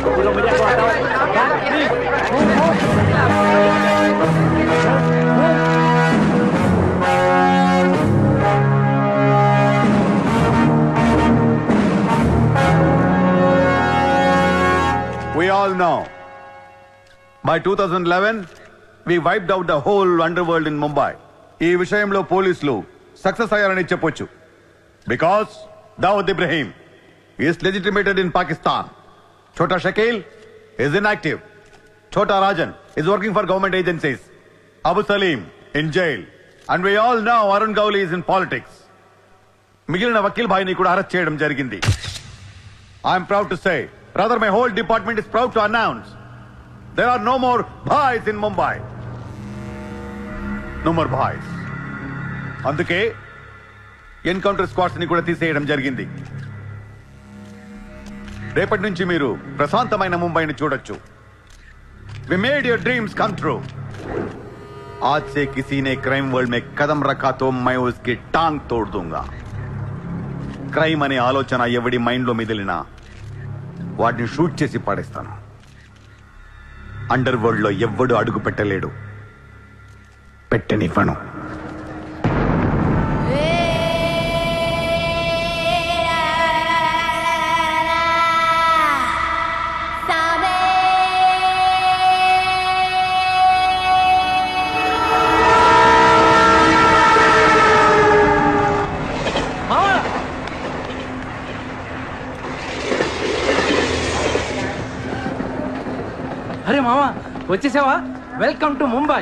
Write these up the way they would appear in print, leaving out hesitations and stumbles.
We all know. By 2011, we wiped out the whole underworld in Mumbai. ఈ విషయంలో పోలీసులు success అయ్యారని చెప్పొచ్చు. Because Dawood Ibrahim is legitimated in Pakistan. Chota Shakil is inactive. Chota Rajan is working for government agencies. Abu Salim in jail. And we all know Arun Gowli is in politics. మిగిలిన వకీల్ భాయ్ని కూడా arrest చేయడం జరిగింది. I'm proud to say, rather my whole department is proud to announce, there are no more bhais in Mumbai. No more bhais. అందుకే encounter squads ని కూడా తీసేయడం జరిగింది. రేపటి నుంచి మీరు ప్రశాంతమైన ముంబైని చూడొచ్చు. We made your dreams come true. आज से किसी ने क्राइम वर्ल्ड में कदम रखा तो मैं उसकी टांग तोड़ दूंगा. క్రైమ్ అనే ఆలోచన ఎవడి మైండ్ లో మిదిలినా వాటిని షూట్ చేసి పాడేస్తాను. అండర్ వరల్డ్ లో ఎవ్వడు అడుగు పెట్టలేడు, పెట్టనివ్వను. అరే మామా వచ్చేసావా? Welcome to Mumbai.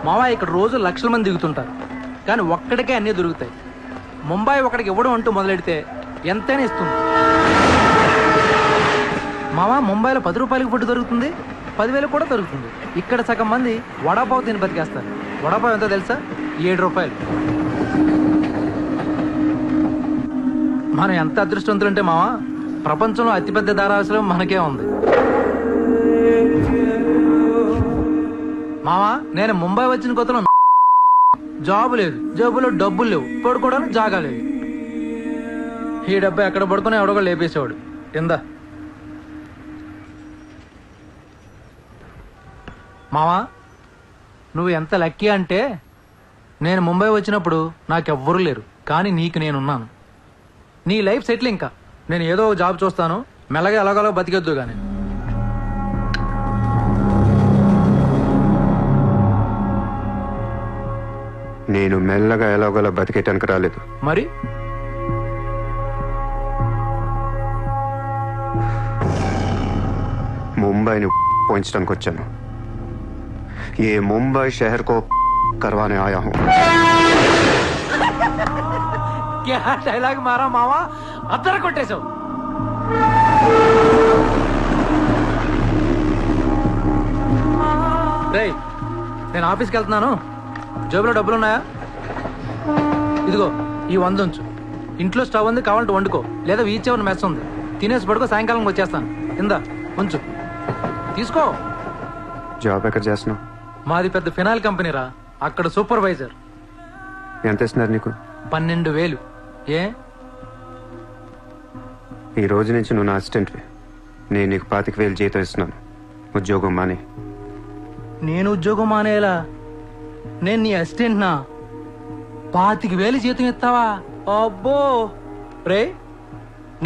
మామా ఇక్కడ రోజు లక్షల మంది దిగుతుంటారు, కానీ ఒక్కడికే అన్నీ దొరుకుతాయి. ముంబై ఒకడికి ఇవ్వడం అంటూ మొదలెడితే ఎంతైనా ఇస్తుంది. మామా ముంబైలో 10 రూపాయలకి ఫుడ్ దొరుకుతుంది, 10,000 కూడా దొరుకుతుంది. ఇక్కడ సగం మంది వడాపావు తిని బతికేస్తారు. వడాపావు ఎంతో తెలుసా? 7 రూపాయలు. మనం ఎంత అదృష్టవంతులంటే మామా, ప్రపంచంలో అతిపెద్ద ధారావాసం మనకే ఉంది. మామా నేను ముంబై వచ్చిన కొత్తలో జాబు లేదు, జేబులో డబ్బులు లేవు, పడుకోవడానికి జాగా లేదు. ఈ డబ్బు ఎక్కడ పడుకుని ఎవడో లేపేసేవాడు. ఎందా మావా నువ్వు ఎంత లక్కీ అంటే, నేను ముంబై వచ్చినప్పుడు నాకెవ్వరూ లేరు, కానీ నీకు నేనున్నాను. నీ లైఫ్ సెటిల్. ఇంకా నేను ఏదో జాబ్ చూస్తాను, మెల్లగా ఎలాగోలా బతికొద్దు. కానీ నేను మెల్లగా ఎలాగోలా బతికేటానికి రాలేదు. మరి ముంబైని పోయించడానికి వచ్చాను. ఏ ముంబై షహర్ కో కర్వానే ఆయా హూ. క్యా డైలాగ్ మారా మావా, అద్దర కొట్టేశావు. రేయ్ నేను ఆఫీస్కి వెళ్తున్నాను, జేబులో డబ్బులున్నాయా? ఇదిగో ఈ 100 ఉంచు. ఇంట్లో స్టవ్ ఉంది, కావాలంటే వండుకో, లేదా వీచ్ మెస్ ఉంది, తినేసి పడుకో, సాయంకాలం వచ్చేస్తాను. ఇందా ఉంచు, తీసుకో. జాబ్ ఎక్కడ చేస్తున్నావు? మాది పెద్ద ఫినాయిల్ కంపెనీ రా, అక్కడ సూపర్వైజర్. ఎంత ఇస్తున్నారు నీకు? 12,000. ఏ ఈ రోజు నుంచి నువ్వు నా అసిస్టెంట్వి. నేను నీకు 25,000 జీతం ఇస్తున్నాను. ఉద్యోగం మానే. నేను ఉద్యోగం మానేలా? నేను నీ అసిస్టెంట్ నా? 25,000 జీతం ఇస్తావా? అబ్బో రే,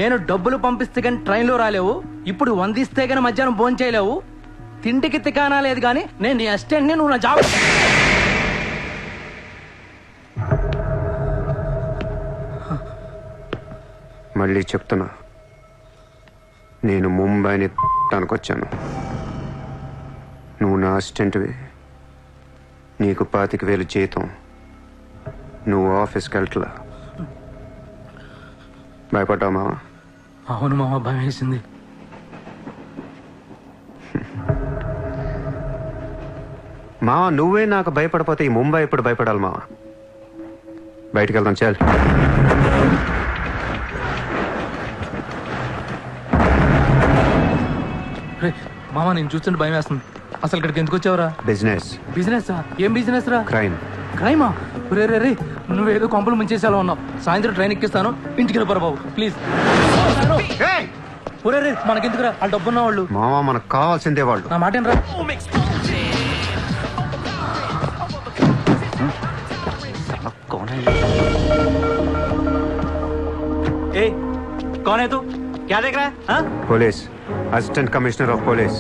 నేను డబ్బులు పంపిస్తే కానీ ట్రైన్లో రాలేవు, ఇప్పుడు 100 ఇస్తే కానీ మధ్యాహ్నం భోజనం చేయలేవు, తిండికి తికానా లేదు. కానీ నేను నీ అసిస్టెంట్ని, నువ్వు నా జాబ్. మళ్ళీ చెప్తున్నా, నేను ముంబైని తనకొచ్చాను. నువ్వు నా అసిస్టెంట్వి, నీకు 25,000 జీతం, నువ్వు ఆఫీస్కి వెళ్ళట్లా. భయపడ్డావు మావా? అవును మామ, భయం వేసింది. మావా నువ్వే నాకు భయపడిపోతే ఈ ముంబై ఎప్పుడు భయపడాలి మావా? బయటికి వెళ్దాం చాలు. మామ నేను చూస్తుంటే భయం వేస్తుంది. అసలు ఇక్కడికి ఎందుకు వచ్చావురా? బిజినెస్. బిజినెస్? ఏం బిజినెస్ రా? క్రైమ్. క్రైమా? రే రే రే, నువ్వేదో కొంపలు ముంచేసేలా ఉన్నావు. సాయంత్రం ట్రైన్ ఎక్కిస్తాను, ఇంటికి వెళ్ళిపోరా బాబు ప్లీజ్. ఒరే రే మనకెందుకురా వాళ్ళు డబ్బున్న వాళ్ళు. మావా మనకు కావాల్సిందే వాళ్ళు. నా మాట రా. ए कौन है तू क्या देख रहा है हाँ? Police, assistant commissioner of police.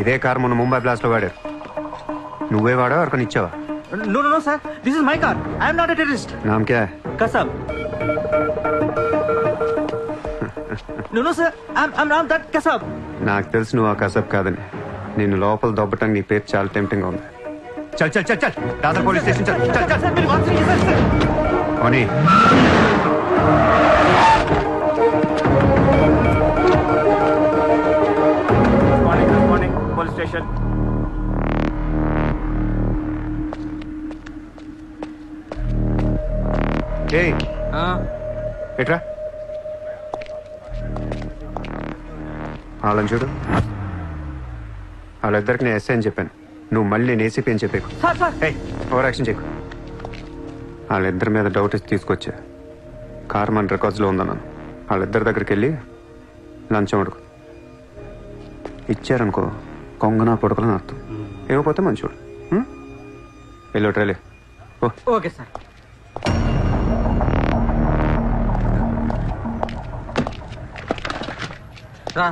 ఇదే కార్ మొన్న ముంబై బ్లాస్ట్ లో వాడారు. నువ్వే వాడా ఎవరికని ఇచ్చావా? No no no sir this is my car I am not a terrorist నామ్ క్యా హై? कसम no no sir I am not that कसम నాకు తెలుసు నువ్వు ఆ కసబ్ కాదని. నిన్ను లోపల దొబ్బటం నీ పేరు చాలా టెంప్టింగ్ గా ఉంది. చల్ చల్ చల్ చల్ దాదర్ పోలీస్ స్టేషన్ చల్ చల్ చల్. सर मेरी बात सुनिए सर ఓనీ मॉर्निंग पुलिस स्टेशन ఏయ్ ఎట్రా వాళ్ళని చూడు. వాళ్ళిద్దరికి నేను ఎస్ఐ అని చెప్పాను. నువ్వు మళ్ళీ నేను ఏసీపీ అని చెప్పేకు. सर सर ఏయ్ ఓవర్ యాక్షన్ చేయకు. వాళ్ళిద్దరి మీద డౌట్ ఇచ్చి తీసుకొచ్చా. కార్ మన రికార్డ్స్లో ఉందన్నాను. వాళ్ళిద్దరి దగ్గరికి వెళ్ళి లంచం అడుగు. ఇచ్చారనుకో కొంగనా పొడకలని అర్థం. ఏమైపోతే మంచోడు. వెళ్ళి ట్రైలే ఓ. ओके सर రా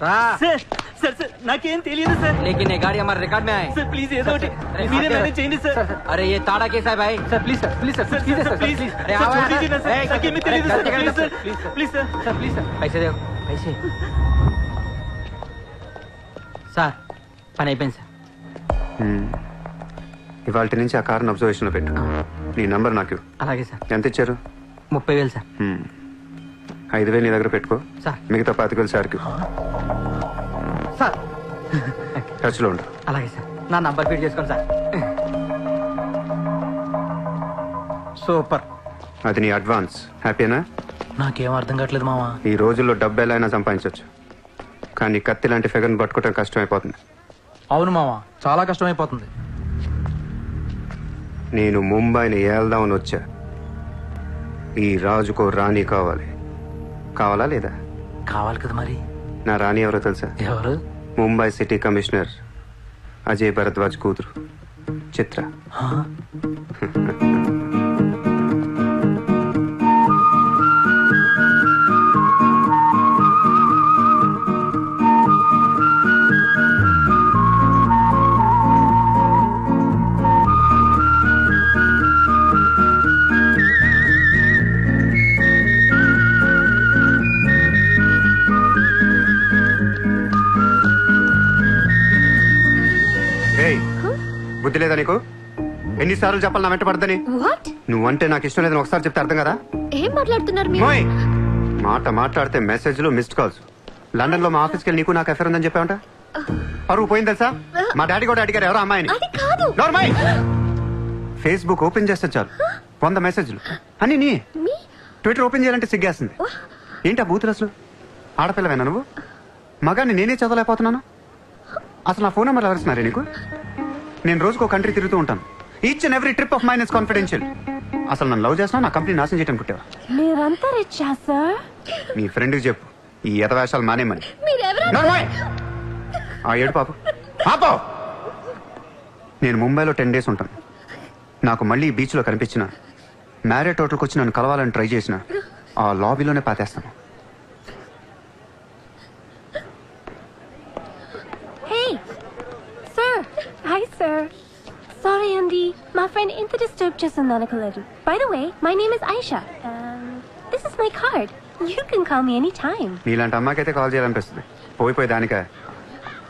రా. सर सर सर नाकेम తెలియదు सर लेकिन ये गाड़ी हमारे रिकॉर्ड में आए. सर प्लीज ఏదో ఒకటి మీరే మేనేజ్ చేయండి सर अरे ये ताड़ा केस है भाई. Sir please sir please sir sir sir please अरे सर आओ छोड़ यार. दीजिए ना सर ए, नाकेम తెలియదు sir please sir please sir sir please sir पैसे दो पैसे. సార్ పని అయిపోయింది సార్. ఇవాళ నుంచి ఆ కార్ని అబ్జర్వేషన్లో పెట్టు. నీ నంబర్ నాకు అలాగే సార్. ఎంత ఇచ్చారు? 30,000 సార్. 5,000 నీ దగ్గర పెట్టుకో. సార్. మిగతా 25,000 సార్కి సార్ టచ్లో ఉండు. అలాగే సార్. నా నంబర్ ఫీడ్ చేసుకోండి సార్. సూపర్. అది నీ అడ్వాన్స్. హ్యాపీనా? నాకేం అర్థం కావట్లేదు మావా. ఈ రోజుల్లో డబ్బు ఎలా అయినా సంపాదించవచ్చు, కానీ కత్తి లాంటి ఫిగర్ని పట్టుకోవడం కష్టమైపోతుంది. అవును మావా, చాలా కష్టమైపోతుంది. నేను ముంబైని ఏల్దామని వచ్చా. ఈ రాజుకో రాణి కావాలి. కావాలా లేదా? కావాలి కదా మరి. నా రాణి ఎవరో తెలుసా? ఎవరు? ముంబై సిటీ కమిషనర్ అజయ్ భరద్వాజ్ కూతురు చిత్ర. బుద్ధి లేదా నీకు? ఎన్నిసార్లు చెప్పాలి నా వెంట పడదని? వాట్? నువ్వంటే నాకు ఇష్టం లేదని ఒకసారి చెప్తే అర్థం కదా? ఏం మాట్లాడుతున్నారు మీరు? మోయ్! మాట మాట్లాడితే మెసేజ్లు మిస్డ్ కాల్స్. లండన్ లో మా ఆఫీస్కి వెళ్ళి నీకు నాకు అఫేర్ ఉందని చెప్పావంట. పరువు పోయింది తెలుసా? మా డాడీ కూడా అడిగారు ఎవరో అమ్మాయిని. అది కాదు. నార్మల్ ఫేస్బుక్ ఓపెన్ చేస్తే చాలు 100 మెసేజ్లు అని. నీ మీ ట్విట్టర్ ఓపెన్ చేయాలంటే సిగ్గేస్తుంది. ఏంటి ఆ బూతులు అసలు? ఆడపిల్లవేనా నువ్వు? మగాన్ని నేనే చదవలేకపోతున్నాను. అసలు నా ఫోన్ నెంబర్ ఎవరిస్తున్నారే నీకు? నేను రోజుకో కంట్రీ తిరుగుతూ ఉంటాను. Each and every trip of mine is confidential. అసలు నన్ను లవ్ చేస్తున్నా, నా కంపెనీ నాశనం చేయడం కుట్టావా? మీరంతా రిచ్చా సార్? నీ ఫ్రెండ్కి చెప్పు ఈ ఎదవేషాలు మానేమని. మీరెవరు? నార్మల్ ఆ ఏడు పాపు పాపో. నేను ముంబైలో 10 days ఉంటాను. నాకు మళ్ళీ ఈ బీచ్లో కనిపించిన, మ్యారేట్ హోటల్కి వచ్చి నన్ను కలవాలని ట్రై చేసిన ఆ లాబీలోనే పాతేస్తాను. Hey sir. Hi sir. Sorry అండి, మా ఫ్రెండ్ ఇంత డిస్టర్బ్ చేస్తుంది అనుకోలేదు. By the way my name is Aisha. This is my card. You can call me any time. నీలాంటి అమ్మాయికైతే కాల్ చేయాలనిపిస్తుంది. పోయిపోయి దానికా?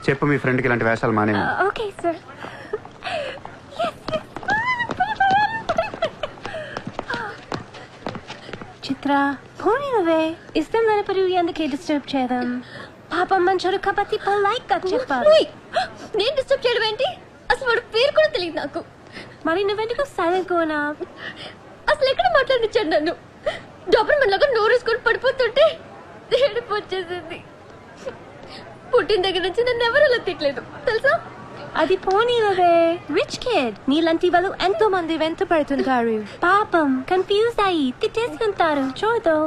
చెప్పు మీ ఫ్రెండ్కి ఇలాంటి వేషాలు మానేమి. Okay sir. చిత్ర పోనీ నువ్వే ఇష్టం లేనప్పుడు ఎందుకే డిస్టర్బ్ చేయడం? పాపం మంచోడు కాబట్టి పొలైట్ గా చెప్పాలి. నేను డిస్టర్బ్ చేయడం ఏంటి? అసలు వాడు పేరు కూడా తెలియదు నాకు. మరి నువ్వెందుకు సైలెంట్ కోనా? అసలు ఎక్కడ మాట్లాడించాడు నన్ను? డబ్బులు మనలాగా నోరేసుకొని పడిపోతుంటే ఏడుపు వచ్చేసింది. పుట్టిన దగ్గర నుంచి నన్ను ఎవరు అలా తిట్టలేదు తెలుసా? అది పోనీ నువ్వే రిచ్ కిడ్. నీలాంటి వాళ్ళు ఎంతో మంది వెంట పడుతుంటారు. పాపం కన్ఫ్యూజ్ అయ్యి తిట్టేసుకుంటారు. చూడు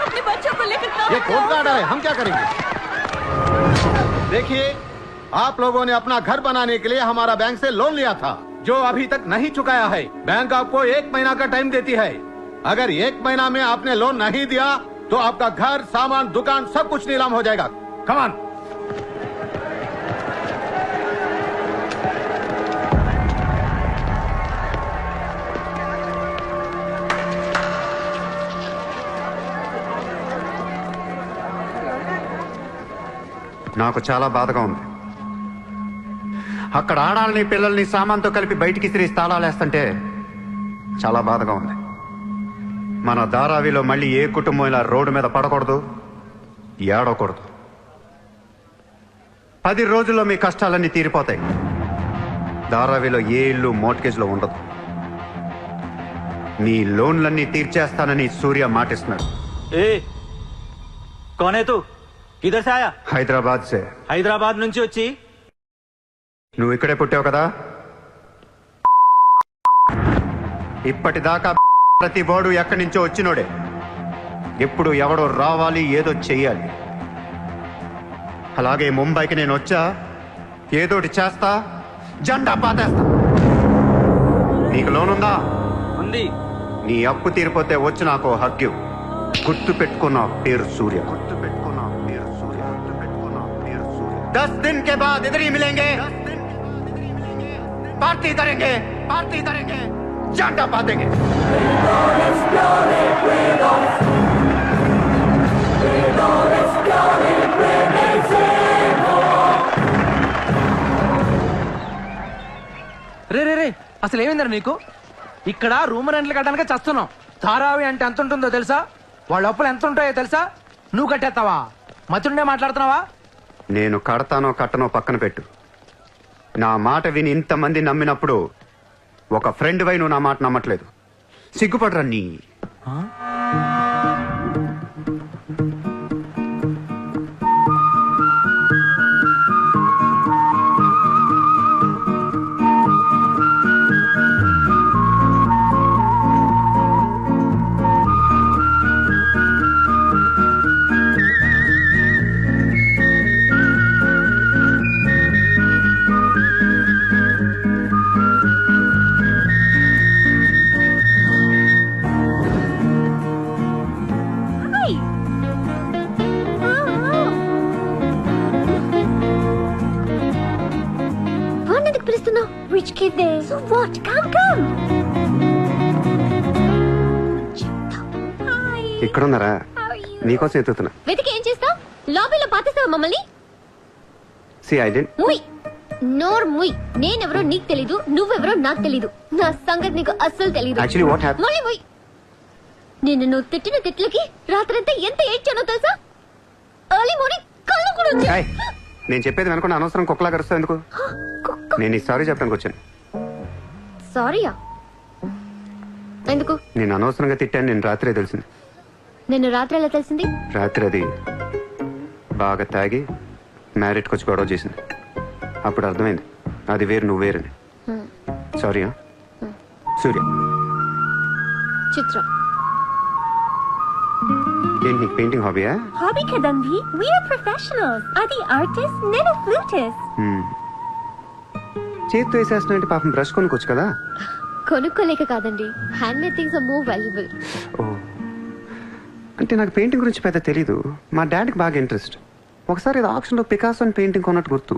अपने बच्चों को लेकर ये कौन का ऑर्डर है? हम क्या करेंगे? देखिए, आप लोगों ने अपना घर बनाने के लिए हमारा बैंक से लोन लिया था, जो अभी तक नहीं चुकाया है। बैंक आपको 1 महीना का टाइम देती है। अगर 1 महीना में आपने लोन नहीं दिया तो आपका घर, सामान, दुकान सब कुछ नीलाम हो जाएगा। Come on. నాకు చాలా బాధగా ఉంది. అక్కడ ఆడాలని పిల్లల్ని సామాన్తో కలిపి బయటికి తిరిగి తాళాలేస్తుంటే చాలా బాధగా ఉంది. మన ధారావిలో మళ్ళీ ఏ కుటుంబం ఇలా రోడ్డు మీద పడకూడదు, ఏడవకూడదు. 10 రోజుల్లో మీ కష్టాలన్నీ తీరిపోతాయి. ధారావిలో ఏ ఇల్లు మోర్ట్గేజ్లో ఉండదు. మీ లోన్లన్నీ తీర్చేస్తానని సూర్య మాటిస్తున్నాడు. ए कौन है तू? किधर से आया? హైదరాబాద్ సే. హైదరాబాద్ నుంచి వచ్చి నువ్వు ఇక్కడే పుట్టావు కదా. ఇప్పటిదాకా ప్రతి వాడు ఎక్కడి నుంచో వచ్చినోడే. ఎప్పుడు ఎవడో రావాలి, ఏదో చెయ్యాలి. అలాగే ముంబైకి నేను వచ్చా, ఏదోటి చేస్తా, జెండా పాతేస్తా. నీకు లోనుందా? ఉంది. నీ అప్పు తీరిపోతే వచ్చి నాకు హక్కు. గుర్తు పెట్టుకున్న పేరు సూర్య. గుర్తు పెట్టుకున్న పేరు సూర్య. గుర్తు పెట్టుకున్న పేరు సూర్య. 10 दिन के बाद इधर ही मिलेंगे. पार्टी करेंगे, पार्टी करेंगे, झंडा पातेंगे. రే రే రే అసలు ఏమైందిరా నీకు? ఇక్కడ రూమ్ రెంట్లు కట్టడానికి చస్తున్నాం. ధారావి అంటే ఎంత ఉంటుందో తెలుసా? వాళ్ళ అప్పులు ఎంత ఉంటాయో తెలుసా? నువ్వు కట్టేస్తావా? మతుండే మాట్లాడుతున్నావా? నేను కడతానో కట్టనో పక్కన పెట్టు. నా మాట విని ఇంతమంది నమ్మినప్పుడు ఒక ఫ్రెండ్ వై నువ్వు నా మాట నమ్మట్లేదు. సిగ్గుపడరా నీ. Hi. వాడినెందుకు పిలుస్తున్నావు? Rich kid there. So what? Come. Hi. ఇక్కడున్నారా? How are you? నీకోసం ఎత్తుతున్నా. వెతికి ఏం చేస్తావు? లాబీలో పాతేస్తావా మమ్మల్ని? సి ఐ డెంట్. ముయ్ నోర్ ముయ్. నేనెవరో నీకు తెలీదు, నువ్వెవరో నాకు తెలీదు. నా సంగతి నీకు అస్సలు తెలీదు. Actually what happen? మళ్ళీ ముయ్. నిన్ను నువ్వు తిట్టిన తిట్లకి రాత్రంతా ఎంత ఏడ్చానో తెలుసా? ఎర్లీ మార్నింగ్ కళ్ళు కూడా వచ్చాయి. ఏయ్, నేను చెప్పేది వెనకుండా అనవసరం కుక్కలా కరుస్తావు ఎందుకు? నేను ఈ సారీ చెప్పడానికి వచ్చాను. సారీయా? ఎందుకు? నేను అనవసరంగా తిట్టాను. నేను రాత్రే తెలిసింది. నిన్ను రాత్రి ఎలా తెలిసింది? రాత్రి అది బాగా తాగి మ్యారేట్కి వచ్చి గొడవ చేసింది. అప్పుడు అర్థమైంది అది వేరు, నువ్వు వేరని. సారీ. సూర్య. చిత్ర. ఏంటి నీకు painting హాబీయా? Hobby kadanvi. We are professionals. Adi artist, nenu flutist. చేతితో వేసేస్తున్నా పాపం బ్రష్ కొనుక్కోవచ్చు కదా. కొనుక్కోలేక కాదండి, hand made things are more valuable. ఓ, అంటే నాకు పెయింటింగ్ గురించి పెద్ద తెలీదు. మా డాడీకి బాగా ఇంట్రెస్ట్. ఒకసారి ఇది ఆక్షన్లో పికాసో అని పెయింటింగ్ కొన్నట్టు గుర్తు.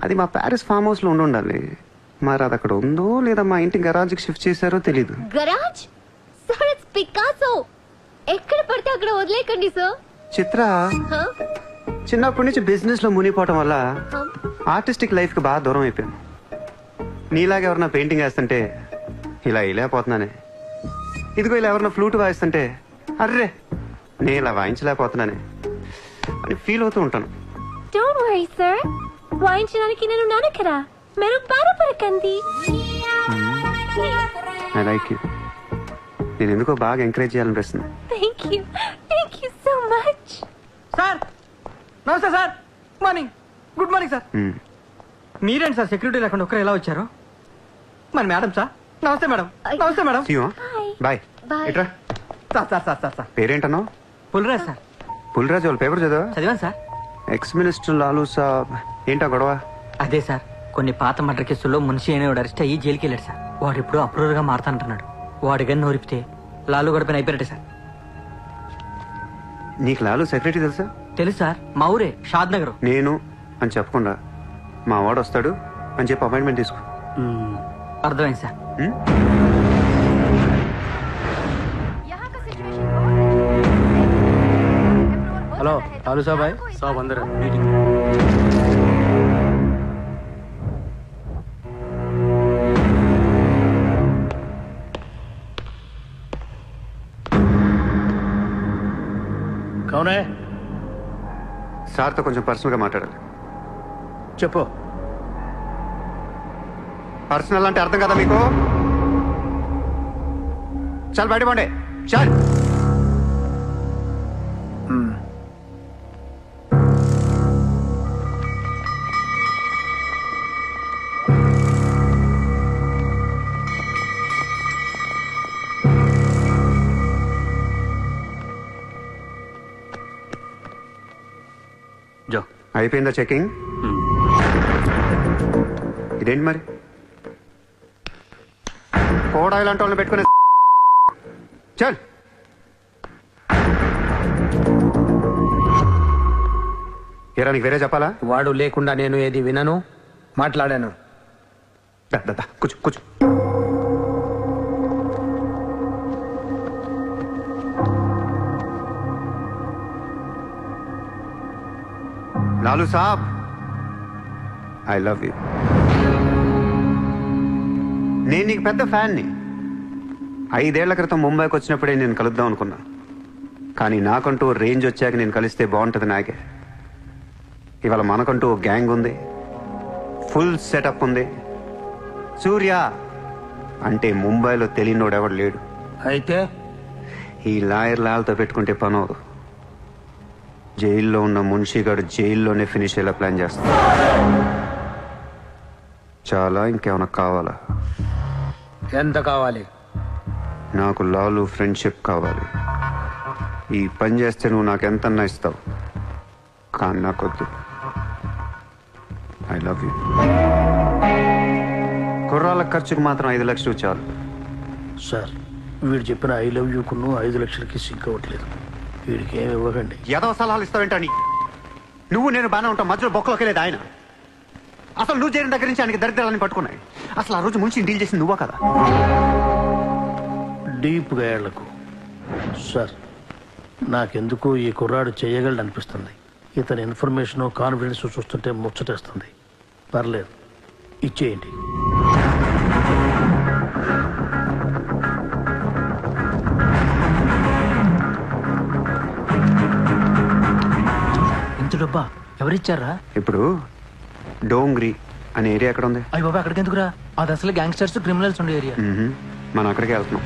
అది మా ప్యారిస్ ఫామ్ హౌస్లో ఉండాలి. మరి అది అక్కడ ఉందో లేదా మా ఇంటి గరాజ్కి షిఫ్ట్ చేశారో తెలీదు. గరాజ్? Sir it's Picasso. ఎక్కడ పడితే అక్కడ వదిలేకండి సార్. చిత్ర చిన్నప్పటి నుంచి బిజినెస్ లో మునిగిపోవటం వల్ల ఆర్టిస్టిక్ లైఫ్ కి బాగా దూరం అయిపోయాను. నీలాగా ఎవరన్నా పెయింటింగ్ వేస్తుంటే ఇలా వేయలేకపోతున్నానే. ఇదిగో ఇలా ఎవరన్నా ఫ్లూట్ వాయిస్తుంటే అర్రే నేను ఇలా వాయించలేకపోతున్నానే అని ఫీల్ అవుతూ ఉంటాను. Don't worry, sir. వాయించడానికి నేను ఉన్నాను కదా. మీరు బాధపడకండి. I like you. నేను ఎందుకో బాగా ఎంకరేజ్ చేయాలనిపిస్తుంది. Thank you. Thank you so much. Sir namaste sir. Morning. Good morning sir. మీరేంటి సార్ సెక్యూరిటీ లేకుండా ఒక్కరు ఎలా వచ్చారు? మరి madam sir. Namaste madam. Namaste madam. Bye. Bye. ఇట్రా. Sir sir sir sir sir పేరేంటన్నావు? పుల్రాజ్ సార్. పుల్రాజు వాళ్ళ పేపర్ చదివా? చదివాను సార్. ఎక్స్ మినిస్టర్ లాలూ సాబ్ ఏంటా గొడవ? అదే సార్, కొన్ని పాత మర్డర్ కేసుల్లో మున్షి అనేవాడు అరెస్ట్ అయ్యి జైలుకి వెళ్ళాడు సార్. వాడు ఇప్పుడు అప్రూవర్గా మారుతానంటున్నాడు. వాడి గన్ను నోరిపితే లాలు గడపని అయిపోయాడు సార్. నీకు లాలూ సెక్రటరీ తెలుసా? తెలుసు సార్, మా ఊరే షాద్ నగర్. నేను అని చెప్పకుండా మా వాడు వస్తాడు అని చెప్పి అపాయింట్మెంట్ తీసుకో. అర్థమైంది సార్. ఉం? హలో లాలూ సాబాయ్. సాబ్ అందరూ కౌనే సార్తో కొంచెం పర్సనల్గా మాట్లాడాలి. చెప్పు. పర్సనల్ అంటే అర్థం కదా మీకు? చాలు బయట పండే చాలు. అయిపోయిందా చెకింగ్? ఇదేంటి మరి కోడా ఇలాంటి వాళ్ళని పెట్టుకునే? చల్. ఏరా నీకు వేరే చెప్పాలా? వాడు లేకుండా నేను ఏది వినను, మాట్లాడాను. దా, దా, దా, కూర్చో కూర్చో. లాలూ సాబ్, ఐ లవ్ యూ. నేను నీకు పెద్ద ఫ్యాన్ని. 5 ఏళ్ల క్రితం ముంబైకి వచ్చినప్పుడే నేను కలుద్దాం అనుకున్నా. కానీ నాకంటూ రేంజ్ వచ్చాక నేను కలిస్తే బాగుంటుంది నాకే. ఇవాళ మనకంటూ గ్యాంగ్ ఉంది, ఫుల్ సెటప్ ఉంది. సూర్య అంటే ముంబైలో తెలియనోడు ఎవడు లేడు. అయితే ఈ లాయర్ లాల్తో పెట్టుకుంటే పని అవదు. జైల్లో ఉన్న మున్షిగాడు జైల్లోనే ఫినిష్ అయ్యేలా ప్లాన్ చేస్తాడు. చాలా ఇంకేమైనా కావాలా? ఎంత కావాలి? నాకు లాలు ఫ్రెండ్షిప్ కావాలి. ఈ పని చేస్తే నువ్వు నాకు ఎంతన్నా ఇస్తావు, కానీ నాకొద్దు. I love you. కుర్రాళ్ళ ఖర్చుకు మాత్రం 5 లక్షలు చాలు. సార్, వీడు చెప్పిన 'ఐ లవ్ యూ'కును 5 లక్షలకి సింక్ అవ్వట్లేదు. వీడికి ఏమి ఇవ్వకండి. ఏదో సలహాలు ఇస్తావేంటని? నువ్వు నేను బాగానే ఉంటాం, మధ్యలో బొక్కలోకి లేదు ఆయన. అసలు నువ్వు చేరిన దగ్గర నుంచి ఆయనకి దరిద్రాలని పట్టుకున్నాయి. అసలు ఆ రోజు ముంచి డీల్ చేసింది నువ్వా కదా? డీప్గా ఏళ్లకు సార్, నాకెందుకు ఈ కుర్రాడు చేయగలడు అనిపిస్తుంది. ఇతని ఇన్ఫర్మేషన్ కాన్ఫిడెన్స్ చూస్తుంటే ముచ్చటేస్తుంది. పర్లేదు, ఇచ్చేయండి. ఇంత డబ్బా ఎవరిచ్చారా? ఇప్పుడు డోంగ్రీ అనే ఏరియా ఎక్కడ ఉంది? అయ్యి బాబా, అక్కడికి ఎందుకురా? అది అసలు గ్యాంగ్స్టర్స్ క్రిమినల్స్ ఉండే ఏరియా. మనం అక్కడికే వెళ్తున్నాం.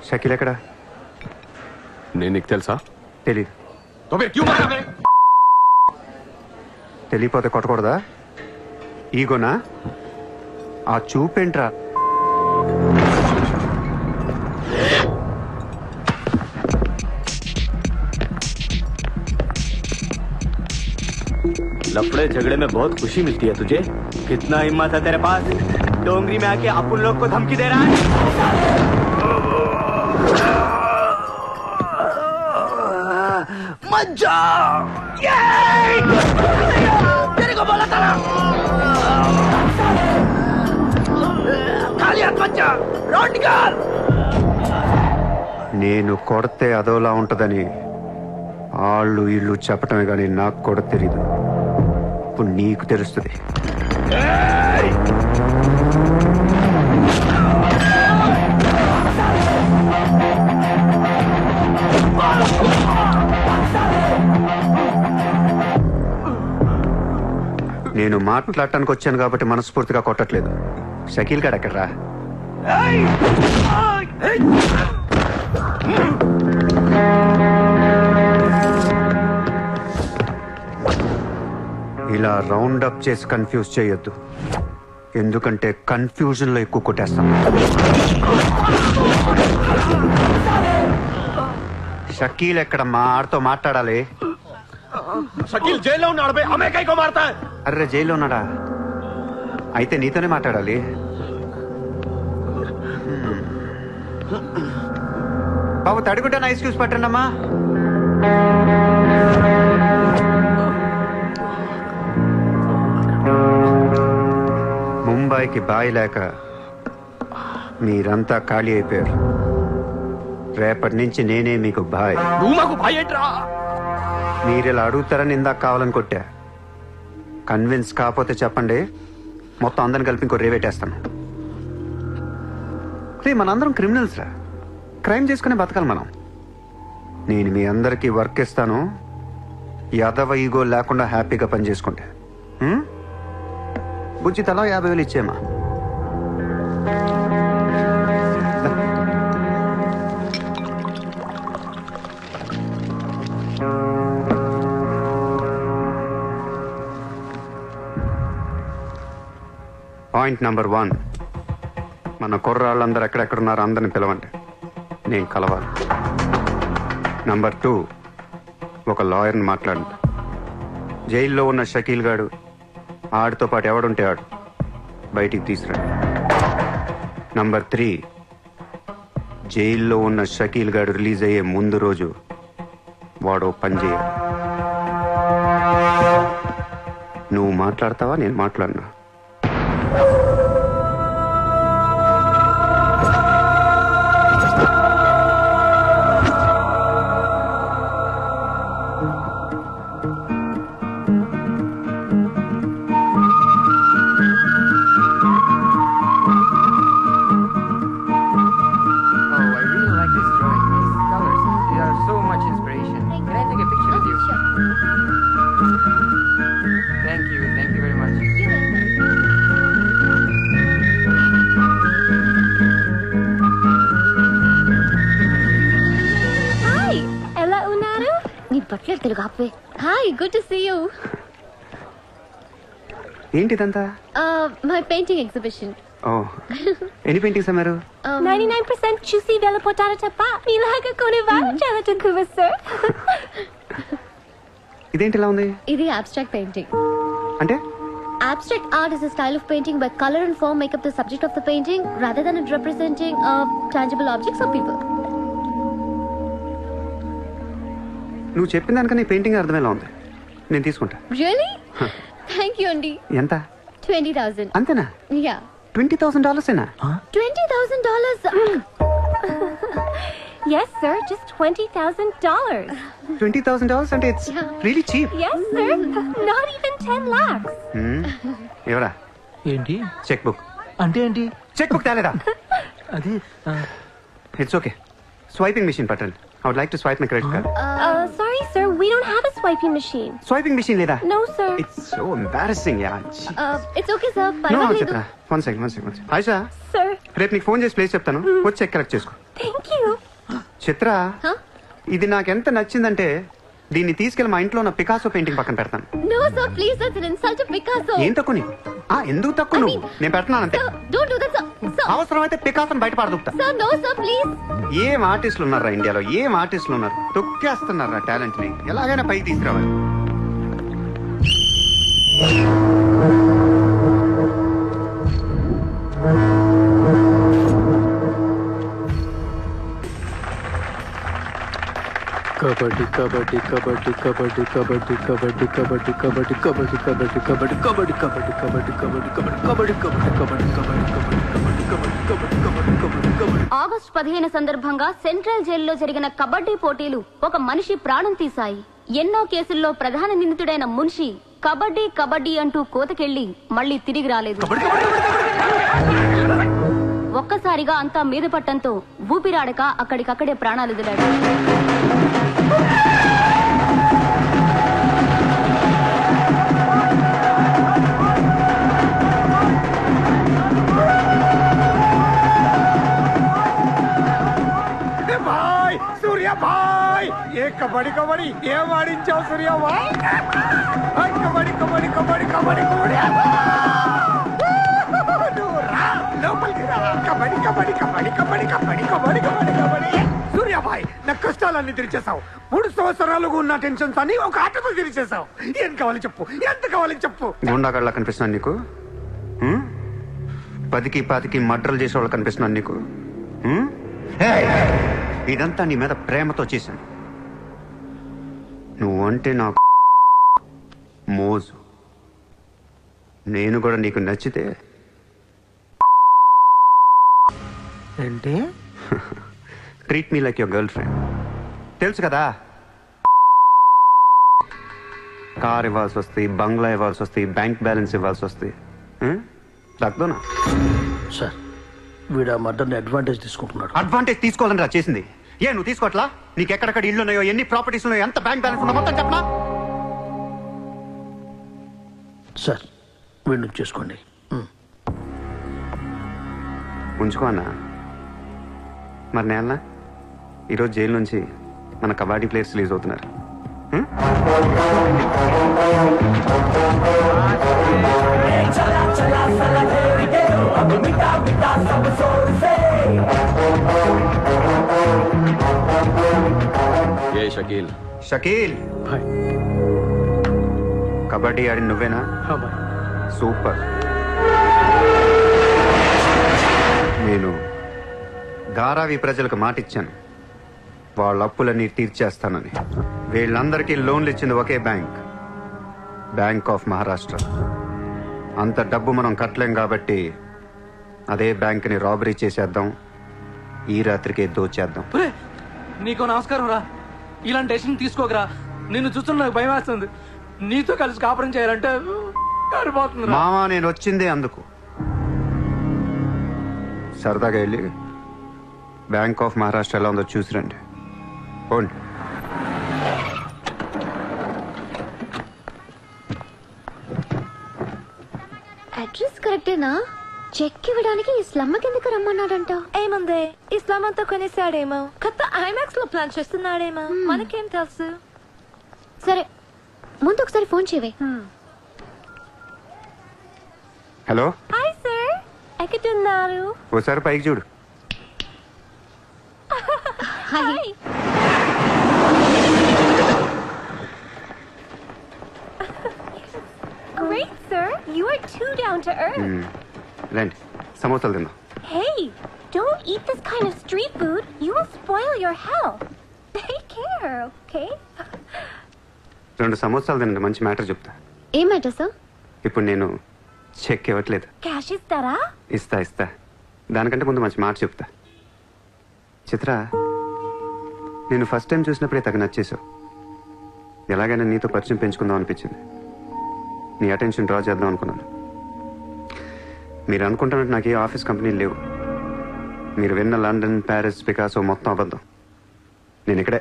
షకీల్ ఎక్కడ? నేను నీకు తెలుసా? తెలీదు. తెలియపోతే కొట్టకూడదా? ఈగోనా? ఆ చూపేంట్రా? लफड़े झगड़े में बहुत खुशी मिलती है तुझे। कितना हिम्मत है तेरे पास, डोंगरी में आके अपन लोग को धमकी दे रहा है। मत जाओ, तेरे को बोला था ना, खाली हाथ मत जा, रोड निकाल। నేను కొడితే అదోలా ఉంటదని వాళ్ళు ఇళ్ళు చెప్పటమే కానీ నాకు కూడా తెలీదు. ఇప్పుడు నీకు తెలుస్తుంది. నేను మాట్లాడటానికి వచ్చాను కాబట్టి మనస్ఫూర్తిగా కొట్టట్లేదు. షకీల్ గారు ఎక్కడ్రా? ఇలా రౌండ్ అప్ చేసి కన్ఫ్యూజ్ చేయొద్దు, ఎందుకంటే కన్ఫ్యూజన్ లో ఎక్కువ కొట్టేస్తాం. షకీల్ ఎక్కడమ్మా? ఆడితో మాట్లాడాలి. షకీల్ జైల్లో ఉన్నాడు బే, హమే కైకో మారతా హై? అర్రే జైల్లో ఉన్నాడా? అయితే నీతోనే మాట్లాడాలి. బాబు తడుగుంటే ఐస్ క్యూస్ పట్టండి అమ్మా. ముంబైకి బాయి లేక మీరంతా ఖాళీ అయిపోయారు. రేపటి నుంచి నేనే మీకు బాయ్. నువ్వు మాకు బాయ్ ఏంట్రా? మీరు ఇలా అడుగుతారని ఇందాక కావాలని కొట్టా. కన్విన్స్ కాకపోతే చెప్పండి, మొత్తం అందరిని కలిపి ఇంకో రేవేటేస్తాను. రే మనందరం క్రిమినల్స్ రా, క్రైమ్ చేసుకునే బతకాలి మనం. నేను మీ అందరికీ వర్క్ ఇస్తాను, యాదవ ఈగో లేకుండా హ్యాపీగా పని చేసుకుంటే. బుజ్జి తలా 50,000 ఇచ్చేమా. పాయింట్ నెంబర్ 1, మన కుర్రాళ్ళందరూ ఎక్కడెక్కడున్నారో అందరిని పిలవండి, నేను కలవాలి. నెంబర్ 2, ఒక లాయర్ని మాట్లాడండి. జైల్లో ఉన్న షకీల్ గాడు, ఆడితో పాటు ఎవడుంటే ఆడు బయటికి తీసుకురండి. నంబర్ 3, జైల్లో ఉన్న షకీల్ గాడు రిలీజ్ అయ్యే ముందు రోజు వాడు పని చేయాలి. నువ్వు మాట్లాడతావా, నేను మాట్లాడినా? Hi, good to see you. ఏంటిదంతా? My painting exhibition. ఓ, ఎన్ని పెయింటింగ్స్ అమ్మారు? 99% చూసి వెళ్ళిపోతారు తప్ప మీలాగా కొనేవారు చాలా తక్కువ సార్. ఇదేంటి ఇలా ఉంది? ఇది abstract painting. అంటే Abstract art is a style of painting where color and form make up the subject of the painting rather than it representing tangible objects or people. నువ్వు చెప్పిన దానికన్నా ఈ పెయింటింగ్ అర్థమేలా ఉంది. నేను తీసుకుంటా. Really? Thank you అండి. ఎంత? 20,000. అంతేనా? Yeah. $20,000 ఏనా? $20,000. Yes sir, just $20,000. $20,000 అంటే it's really cheap. Yes sir, not even 10 lakhs. ఎవరా? ఏంటి చెక్ బుక్ అంటే ఏంటి? చెక్ బుక్ తేలేదా? అది ఇట్స్ ఓకే. స్వైపింగ్ మెషిన్ పట్టండి. I would like to swipe my credit card. Sorry sir, we don't have a swiping machine. Swiping machine లేదా? No sir. It's so embarrassing, yeah. It's okay sir. No, పర్వాలేదు. Chitra. One second. Aisha, Sir, రేపు నీకు phone చేసి place చెప్తాను, వచ్చి check collect చేసుకో. thank you. Chitra, Huh? ఇది నాకు ఎంత నచ్చిందంటే దీన్ని తీసుకెళ్లి మా ఇంట్లో ఉన్న పికాసో పెయింటింగ్ పక్కన పెడతాను. No sir, please, that's an insult to Picasso. ఏం తక్కువ నీకు? ఎందుకు తక్కువ నువ్వు? నేను పెడుతున్నాను అంతే. Sir, don't do that sir. Sir, అవసరమైతే పికాసోని బయట పారదొక్కుతా. sir, no sir, please. ఏం ఆర్టిస్టులు ఉన్నారా ఇండియాలో? ఏం ఆర్టిస్టులు ఉన్నారు? తొక్కేస్తున్నారా టాలెంట్ ని? ఎలాగైనా పైకి తీసుకురావాలి. కబడ్డీ కబడ్డీ కబడ్డీ కబడ్డీ కబడ్డీ కబడ్డీ కబడ్డీ కబడ్డీ కబడ్డీ కబడ్డీ కబడ్డీ కబడ్డీ కబడ్డీ కబడ్డీ కబడ్డీ కబడ్డీ కబడ్డీ కబడ్డీ కబడ్డీ. ఆగస్టు 15 సందర్భంగా సెంట్రల్ జైల్లో జరిగిన కబడ్డీ పోటీలు ఒక మనిషి ప్రాణం తీశాయి. ఎన్నో కేసుల్లో ప్రధాన నిందితుడైన మున్షి కబడ్డీ కబడ్డీ అంటూ కోతకెళ్లి మళ్లీ తిరిగి రాలేదు. ఒక్కసారిగా అంతా మీద పట్టంతో ఊపిరాడక అక్కడికక్కడే ప్రాణాలు వదిలాడు. కబడ్డీ కబడ్డీ ఏం ఆడించావు సూర్యవ్వ కబడ్డీ కబడ్డీ కబడ్డీ కబడ్డీ కబడ్డీ నువ్వు రా లోపలికి రా కబడ్డీ కబడ్డీ కబడ్డీ కబడ్డీ కబడ్డీ కబడ్డీ కబడ్డీ కబడ్డీ సూర్యాబాయ్ నా కష్టాలన్నీ తీర్చేసావు 3 సంవత్సరాలుగా ఉన్న టెన్షన్స్ అన్ని ఒక ఆటతో తీర్చేసావు ఏం కావాలి చెప్పు ఎంత కావాలి చెప్పు గుండాగడ్లా కనిపిస్తున్నాను నీకు 10కి 20కి మర్డర్లు చేసేవాళ్ళు కనిపిస్తున్నాను నీకు ఇదంతా నీ మీద ప్రేమతో చేశాను నువ్వంటే నాకు మోజు నేను కూడా నీకు నచ్చితే ఏంటి treat me like your girl friend తెలుసు కదా కార్ ఇవ్వాల్సి వస్తాయి బంగ్లా ఇవ్వాల్సి వస్తాయి బ్యాంక్ బ్యాలెన్స్ ఇవ్వాల్సి వస్తాయి తగ్గదునా సార్ వీడు ఆ మర్డర్ని అడ్వాంటేజ్ తీసుకుంటున్నాడు. అడ్వాంటేజ్ తీసుకోవాలని రా చేసింది నువ్వు తీసుకోవట్లా నీకు ఎక్కడెక్కడ ఇల్లు ఉన్నాయో ఎన్ని ప్రాపర్టీస్ ఉన్నాయో ఎంత బ్యాంక్ బ్యాలెన్స్ ఉన్నా మొత్తం చెప్పనా సార్ వీడిని చూసుకోండి. ఉంచుకో అన్నా మరి నేనా ఈరోజు జైలు నుంచి మన కబడ్డీ ప్లేయర్స్ రిలీజ్ అవుతున్నారు ఏ షకీల్ షకీల్ బాయ్. కబడ్డీ ఆడి నువ్వేనా బాయ్. సూపర్ నేను ధారావి ప్రజలకు మాటిచ్చాను వాళ్ళ అప్పులన్నీ తీర్చేస్తానని వీళ్ళందరికీ లోన్లు ఇచ్చింది ఒకే బ్యాంక్ ఆఫ్ మహారాష్ట్ర అంత డబ్బు మనం కట్టలేం కాబట్టి అదే బ్యాంక్ని రాబరీ చేసేద్దాం ఈ రాత్రికే దోచేద్దాం. నీకు నమస్కారం రా ఇలాంటి డెసిషన్ తీసుకోకరా నిన్ను చూస్తున్న నాకు భయం వేస్తుంది నీతో కలిసి కాపురం చేయాలంటే కారిపోతుంది మామా నేను వచ్చిందే అందుకు సరదాగా వెళ్ళి బ్యాంక్ ఆఫ్ మహారాష్ట్ర ఎలా ఉందో చూసిరండి పోండి. అడ్రస్ కరెక్టేనా చెక్ ఇవ్వడానికి ఈ స్లమ్ కిందకి రమ్మన్నాడంట ఏముంది ఇస్లాం అంతా కొనేసాడేమో కొత్త ఐమాక్స్ లో ప్లాన్ చేస్తున్నాడేమో మనకేం తెలుసు సరే ముందు ఒకసారి ఫోన్ చేయవే. హలో హాయ్ సార్ ఎక్కడున్నారు ఓసారి పైకి చూడు. Hi Great sir you are too down to earth రండి సమోసాలు తిందాం. Hey don't eat this kind of street food you will spoil your health take care okay 2 సమోసాలు తినండి మంచి మ్యాటర్ చెప్తా. ఏం మ్యాటర్ సార్? ఇప్పుడు నేను చెక్ ఇవ్వట్లేదు cash ఇస్తారా ఇస్తా దానికంటే ముందు మంచి మాట చెప్తా. చిత్ర నేను ఫస్ట్ టైం చూసినప్పుడే తగ్గ నచ్చేసావు ఎలాగైనా నీతో పరిచయం పెంచుకుందాం అనిపించింది నీ అటెన్షన్ డ్రా చేద్దాం అనుకున్నాను. మీరు అనుకుంటున్నట్టు నాకు ఏ ఆఫీస్ కంపెనీలు లేవు మీరు విన్న లండన్ ప్యారిస్ పికాసో మొత్తం అబద్ధం నేను ఇక్కడే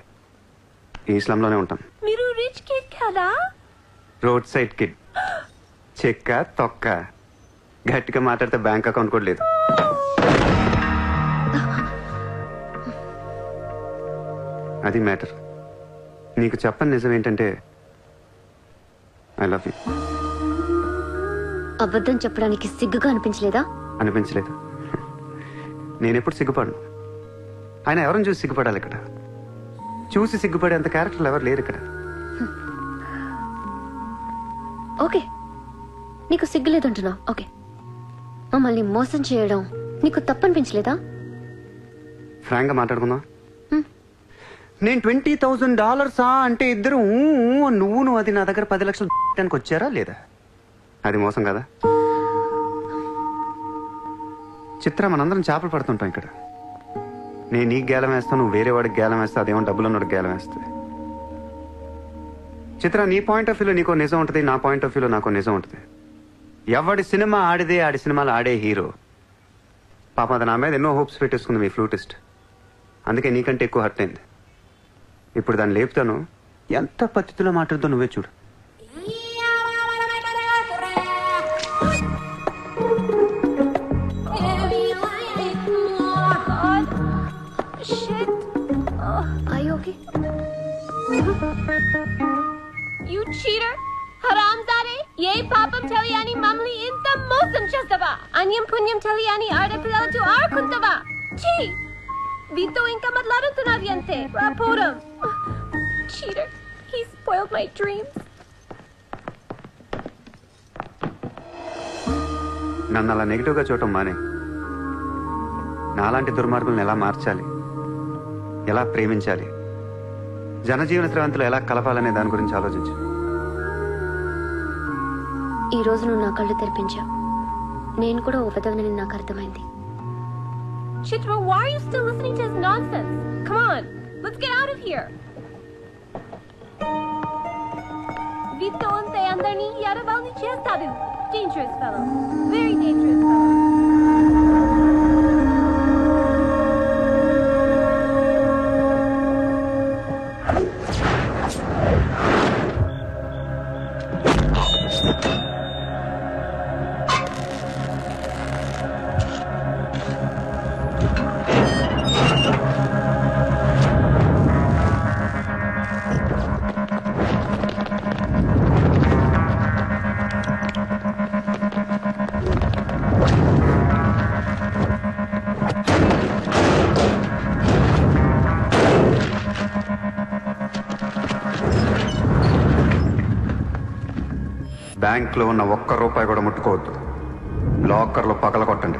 ఈ ఇస్లాంలోనే ఉంటాను. మీరు రిచ్ కిడ్ కదా రోడ్ సైడ్ కిడ్ చెక్క తొక్క గట్టిగా మాట్లాడితే బ్యాంక్ అకౌంట్ కూడా లేదు. అది మ్యాటర్. నీకు చెప్పని నిజం ఏంటంటే ఐ లవ్ యూ. అబద్ధం చెప్పడానికి సిగ్గుగా అనిపించలేదా? అనిపించలేదు. నేనెప్పుడు సిగ్గుపడను. ఆయన ఎవరిని చూసి సిగ్గుపడాలి ఇక్కడ? చూసి సిగ్గుపడేంత క్యారెక్టర్లు ఎవరు లేరు ఇక్కడ. ఓకే నీకు సిగ్గు లేదంటున్నావు. ఓకే మమ్మల్ని మోసం చేయడం నీకు తప్పనిపించలేదా? ఫ్రాంక్ గా మాట్లాడుకుందాం. నేను $20,000 అంటే ఇద్దరు నువ్వు అది నా దగ్గర 10 లక్షలు వచ్చారా లేదా? అది మోసం కదా. చిత్ర మనందరం చేపలు పడుతుంటాం ఇక్కడ. నేను నీకు గేలం వేస్తాను నువ్వు వేరే వాడికి గేలం వేస్తా అదేమో డబ్బులు ఉన్నోడికి గేలం వేస్తుంది. చిత్ర నీ పాయింట్ ఆఫ్ వ్యూలో నీకో నిజం ఉంటుంది నా పాయింట్ ఆఫ్ వ్యూలో నాకో నిజం ఉంటుంది. ఎవడి సినిమా ఆడిదే ఆడి సినిమాలు ఆడే హీరో. పాప అది నా మీద ఎన్నో హోప్స్ పెట్టేసుకుంది మీ ఫ్లూటిస్ట్. అందుకే నీకంటే ఎక్కువ హర్ట్ అయింది. ఇప్పుడు దాన్ని లేపుతాను ఎంత పద్ధతిలో మాట్లాడుతూ నువ్వే చూడు. Are you okay? You cheater! హరాంజాదే ఏ పాపం తెలియని మమ్మల్ని ఇంత మోసం చేస్తావా? అన్యం పుణ్యం తెలియని ఆడపిల్లలతో ఆడుకుంటావా? ఛీ! వీతో ఇంకా మాట్లాడుతున్నది అంతే రాపోరం. Cheater! He spoiled my dreams. నన్ను అలా నెగిటివ్గా చూడటం మానే. నాలాంటి దుర్మార్గులను ఎలా మార్చాలి, ఎలా ప్రేమించాలి, జనజీవన స్రవంతిలో ఎలా కలపాలనే దాని గురించి ఆలోచించు. ఈ రోజు నువ్వు నా కళ్ళు తెరిపించావు. నేను కూడా ఓ విధవనని నాకు అర్థమైంది. Chitra, why are you still listening to his nonsense? Come on, let's get out of here. Vito ante andarni yaravalni chestadu. Dangerous fellow. Very dangerous fellow. బ్యాంక్లో ఉన్న ఒక్క రూపాయి కూడా ముట్టుకోవద్దు. లాకర్లో పగల కొట్టండి.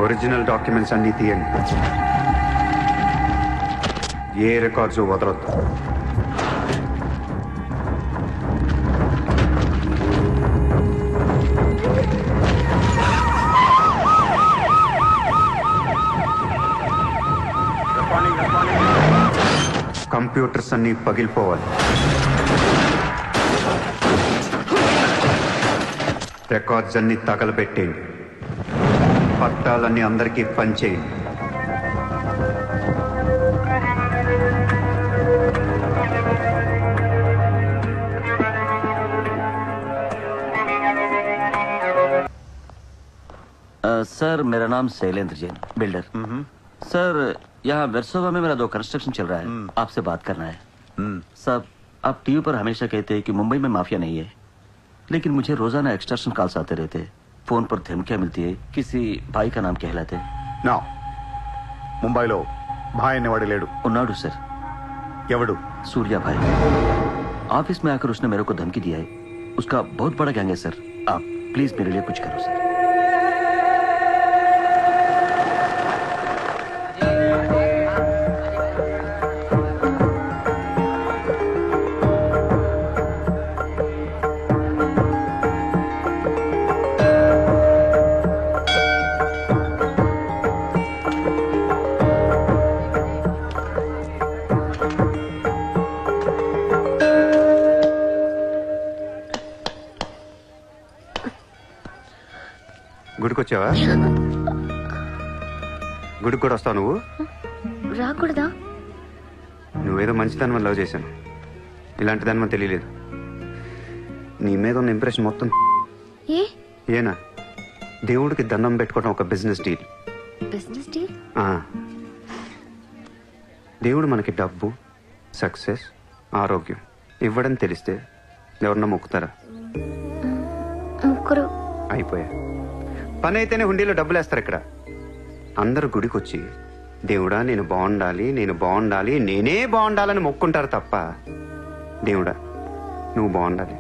ఒరిజినల్ డాక్యుమెంట్స్ అన్నీ తీయండి. ఏ రికార్డ్స్ వదలొద్దు. కంప్యూటర్స్ అన్నీ పగిలిపోవాలి. రికార్డ్స్ అన్నీ తగలబెట్టేయండి. పట్టాలన్నీ అందరికీ పంచేయండి. सर मेरा नाम शैलेंद्र जैन बिल्डर। सर यहाँ वेरसोवा में मेरा 2 कंस्ट्रक्शन चल रहा है, आपसे बात करना है। सर आप टीवी पर हमेशा कहते हैं कि मुंबई में माफिया नहीं है, लेकिन मुझे रोजाना एक्सटॉर्शन कॉल्स आते रहते हैं। फोन पर धमकियां मिलती है, किसी भाई का नाम कहलाते हैं। నా ముంబైలో భాయ్ అనేవాడు లేడు. उन्नाडु सर। ఎవడు? सूर्या भाई। ऑफिस में आकर उसने मेरे को धमकी दिया है। उसका बहुत बड़ा गैंग है सर, आप प्लीज मेरे लिए कुछ करो सर। గుడికొచ్చావా? గుడికి కూడా వస్తావు నువ్వు? రాకూడదా? నువ్వేదో మంచిదాన్ని లవ్ చేశాను, ఇలాంటి దాని మనం తెలియలేదు. నీ మీద ఉన్న ఇంప్రెషన్ మొత్తం ఏనా దేవుడికి దండం పెట్టుకోవడం ఒక బిజినెస్ డీల్. Business deal? దేవుడు మనకి డబ్బు, సక్సెస్, ఆరోగ్యం ఇవ్వడం తెలిస్తే ఎవరన్నా మొక్కుతారా? ముగ్గురు అయిపోయా. పని అయితేనే హుండీలో డబ్బులు వేస్తారు. ఇక్కడ అందరూ గుడికి వచ్చి దేవుడా నేను బాగుండాలి, నేను బాగుండాలి, నేనే బాగుండాలని మొక్కుంటారు తప్ప దేవుడా నువ్వు బాగుండాలి,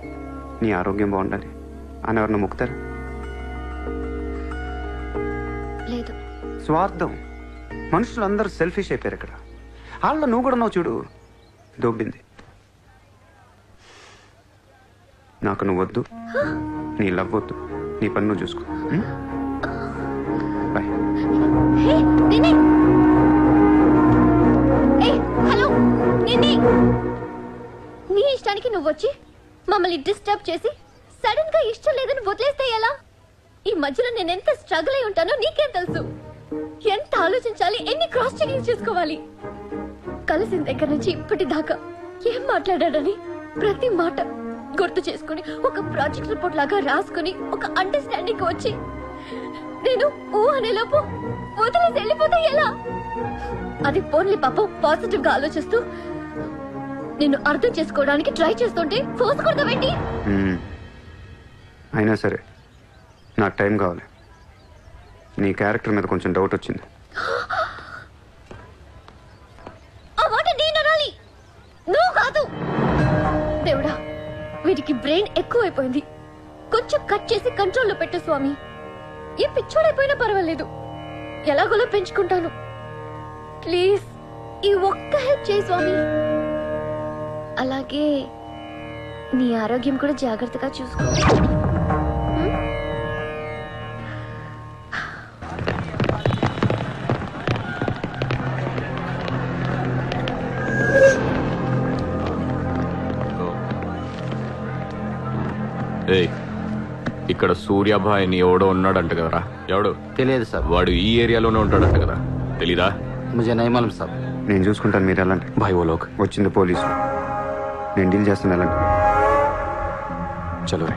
నీ ఆరోగ్యం బాగుండాలి అని ఎవరన్నా మొక్కుతారు? లేదు. స్వార్థం. మనుషులు అందరూ సెల్ఫిష్ అయిపోయారు ఇక్కడ. వాళ్ళ నువ్వు కూడా నువ్వు చూడు, దొబ్బింది. నాకు నువ్వు వద్దు, నీ లవ్ వద్దు, నీ పని నువ్వు చూసుకో. బాయ్. హలో నిన్ని, నీ ఇష్టానికి నువ్వు వచ్చి మమ్మల్ని డిస్టర్బ్ చేసి సడన్ గా ఇష్టం లేదని వదిలేస్తే ఎలా? ఈ మధ్యలో నేను ఎంత స్ట్రగుల్ అయి ఉంటానో నీకేం తెలుసు? ఎంత ఆలోచించాలి, ఎన్ని క్రాస్ చెకింగ్ చేసుకోవాలి. కలిసిన దగ్గర నుంచి ఇప్పటిదాకా ఏం మాట్లాడాడని ప్రతి మాట గుర్తు చేసుకుని ఒక ప్రాజెక్ట్ రిపోర్ట్ లాగా రాసుకుని ఒక అండర్స్టాండింగ్ వచ్చి నేను ఊ అనేలోపు వదిలేసి వెళ్ళిపోతే ఎలా? అది పోన్లే పాపం పాజిటివ్ గా ఆలోచిస్తూ నిన్ను అర్థం చేసుకోవడానికి ట్రై చేస్తుంటే ఫోర్స్ కొడతావేంటి? అయినా సరే నాకు టైం కావాలి. నీ క్యారెక్టర్ మీద కొంచెం డౌట్ వచ్చింది. ఆ మాట నేను అనాలి, నువ్వు కాదు. దేవుడా, వీటికి బ్రెయిన్ ఎక్కువైపోయింది. కొంచెం కట్ చేసి కంట్రోల్లో పెట్టు స్వామి. ఏ పిచ్చోడైపోయినా పర్వాలేదు, ఎలాగోలా పెంచుకుంటాను. ప్లీజ్ ఈ ఒక్క హెల్ప్ చేయి స్వామి. అలాగే నీ ఆరోగ్యం కూడా జాగ్రత్తగా చూసుకో. ఏయ్, ఇక్కడ సూర్యాభాయ్ అని ఎవడో ఉన్నాడంట కదరా? ఎవడు? తెలియదు సార్. వాడు ఈ ఏరియాలోనే ఉంటాడంట కదా, తెలీదా? ముజే నహీ మాలూమ్ సాబ్. నేను చూసుకుంటాను, మీరు వెళ్ళండి. భాయ్ ఓ లోగ్ వచ్చింది పోలీసు, నేను డీల్ చేస్తాను, వెళ్ళండి. చలో రే.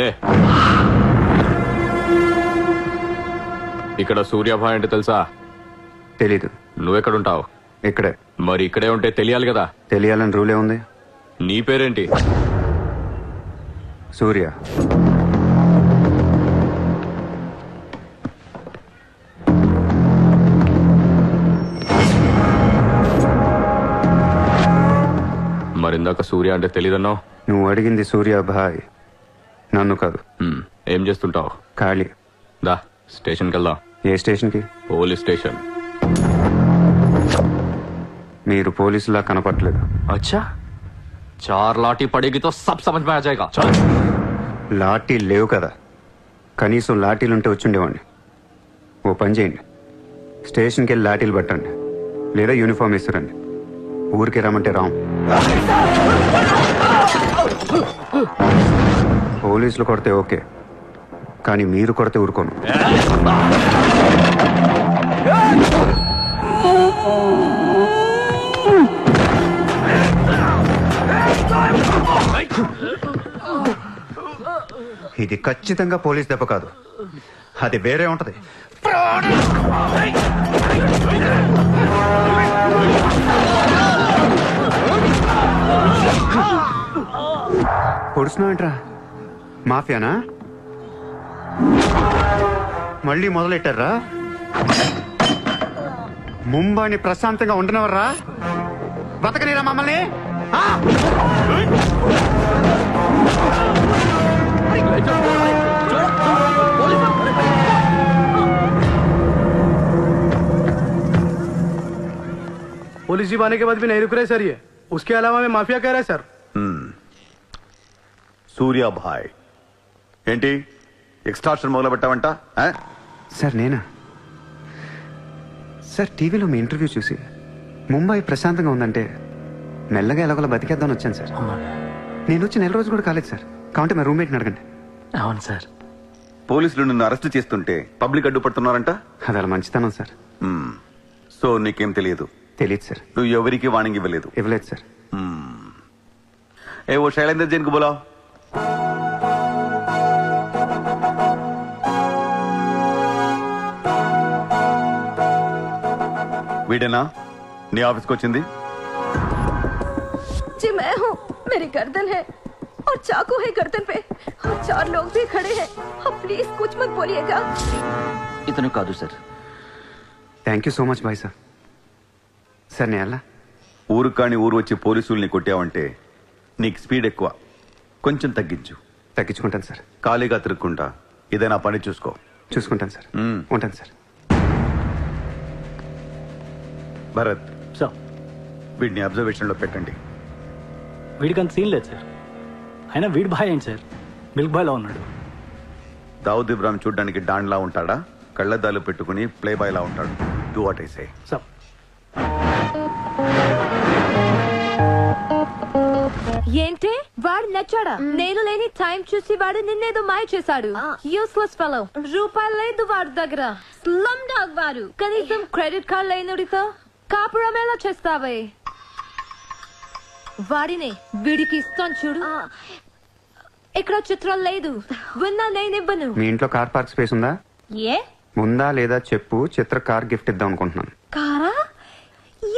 ఏ, ఇక్కడ సూర్యాభాయ్ అంటే తెలుసా? తెలీదు. నువ్వెక్కడుంటావు? ఇక్కడే. మరి ఇక్కడే ఉంటే తెలియాలి కదా. తెలియాలని రూలే ఉంది. నీ పేరేంటి? సూర్య. మరిందాక సూర్య అంటే తెలీదన్నావు. నువ్వు అడిగింది సూర్యాభాయ్, నన్ను కాదు. ఏం చేస్తుంటావు? ఖాళీ. దా స్టేషన్కి వెళ్దాం. ఏ స్టేషన్కి? Police station. మీరు పోలీసులా కనపట్లేదు. అచ్చా, చార్ లాఠీ పడేగి తో సబ్ సమజ్ మే ఆ జాయేగా. లాఠీ లేవు కదా, కనీసం లాఠీలుంటే వచ్చుండేవాడిని. ఓ పని చేయండి, స్టేషన్కి వెళ్ళి లాఠీలు పట్టండి, లేదా యూనిఫామ్ ఇస్తారండి. ఊరికి రమ్మంటే రాం. పోలీసులు కొడితే ఓకే, కానీ మీరు కొడితే ఊరుకోను. ఇది ఖచ్చితంగా పోలీస్ దెబ్బ కాదు, అది వేరే ఉంటది. పొడుస్తున్నావేంట్రా? మాఫియానా? మళ్ళీ మొదలెట్టారా? ముంబైని ప్రశాంతంగా ఉండనవర్రా? బతకనీరా మమ్మల్ని? पुलिस जीप आने के बाद भी नहीं रुक रहे सर ये. उसके अलावा मैं माफिया कह रहा है सर. సూర్యాభాయ్ ఏంటి ఎక్స్ట్రాక్షన్ మొదలు పెట్టావంట? సార్ నేనా? సార్ టీవీలో మీ ఇంటర్వ్యూ చూసి ముంబై ప్రశాంతంగా ఉందంటే మెల్లగా ఎలాగోలా బతికేద్దామని వచ్చాను సార్. నేను వచ్చి 4 రోజులు కూడా కాలేదు సార్. కాబట్టి మా రూమ్మేట్ని అడగండి. అవును సార్. పోలీసులు నిన్ను అరెస్ట్ చేస్తుంటే పబ్లిక్ అడ్డుపడుతున్నారంట. అది అలా మంచితనం సార్. సో నీకేం తెలియదు? తెలియదు సార్. నువ్వు ఎవరికి వార్నింగ్ ఇవ్వలేదు? ఇవ్వలేదు సార్. ఏ ఓ శైలేందర్ జైన్ కు బోలావ్. వీడేనా నీ ఆఫీస్కి వచ్చింది? जी मैं हूँ. मेरी गर्दन है और चाकू है गर्दन पे और 4 लोग भी खड़े हैं. आप प्लीज कुछ मत बोलिएगा. ఇతను కాదు sir. Thank you so much bye sir. Sir నేను ఎలా? ఊరు కాని ఊరు వచ్చి పోలీసుల్ని కొట్టావంటే నీకు స్పీడ్ ఎక్కువ, కొంచెం తగ్గించు. తగ్గించుకుంటాను సార్. ఖాళీగా తిరుక్కుంటా ఏదైనా పని చూసుకో. చూసుకుంటాను సార్. ఉంటాను సార్. భరత్ సార్, వీడిని అబ్జర్వేషన్ లో పెట్టండి. వీడికి అంత సీన్ లేదు సార్. అయినా వీడి బాయ్ ఏంటి సార్, మిల్క్ బాయ్లా ఉన్నాడు. దావుద్ ఇబ్రాహిం చూడ్డానికి డాన్లా ఉంటాడా? కళ్ళద్దాలు పెట్టుకుని ప్లే బాయ్ లా ఉంటాడు. Do what I say. Sir ఏంటి వాడు నచ్చాడా? నేను లేని టైం చూసి వాడు నిన్నేదో మాయ చేశాడు. Useless fellow. రూపాయలు లేదు వాడి దగ్గర. స్లమ్ డాగ్ వాడు. కనీసం క్రెడిట్ కార్డ్ లేనుడితో కాపురం ఎలా చేస్తావే? వాడినే వీడికి ఇస్తాను చూడు. ఇక్కడ చిత్రం లేదు. విన్నా నేనివ్వను. మీ ఇంట్లో కార్ పార్క్ స్పేస్ ఉందా? ఏ ఉందా లేదా చెప్పు, చిత్ర కార్ గిఫ్ట్ ఇద్దాం అనుకుంటున్నాను. కారా?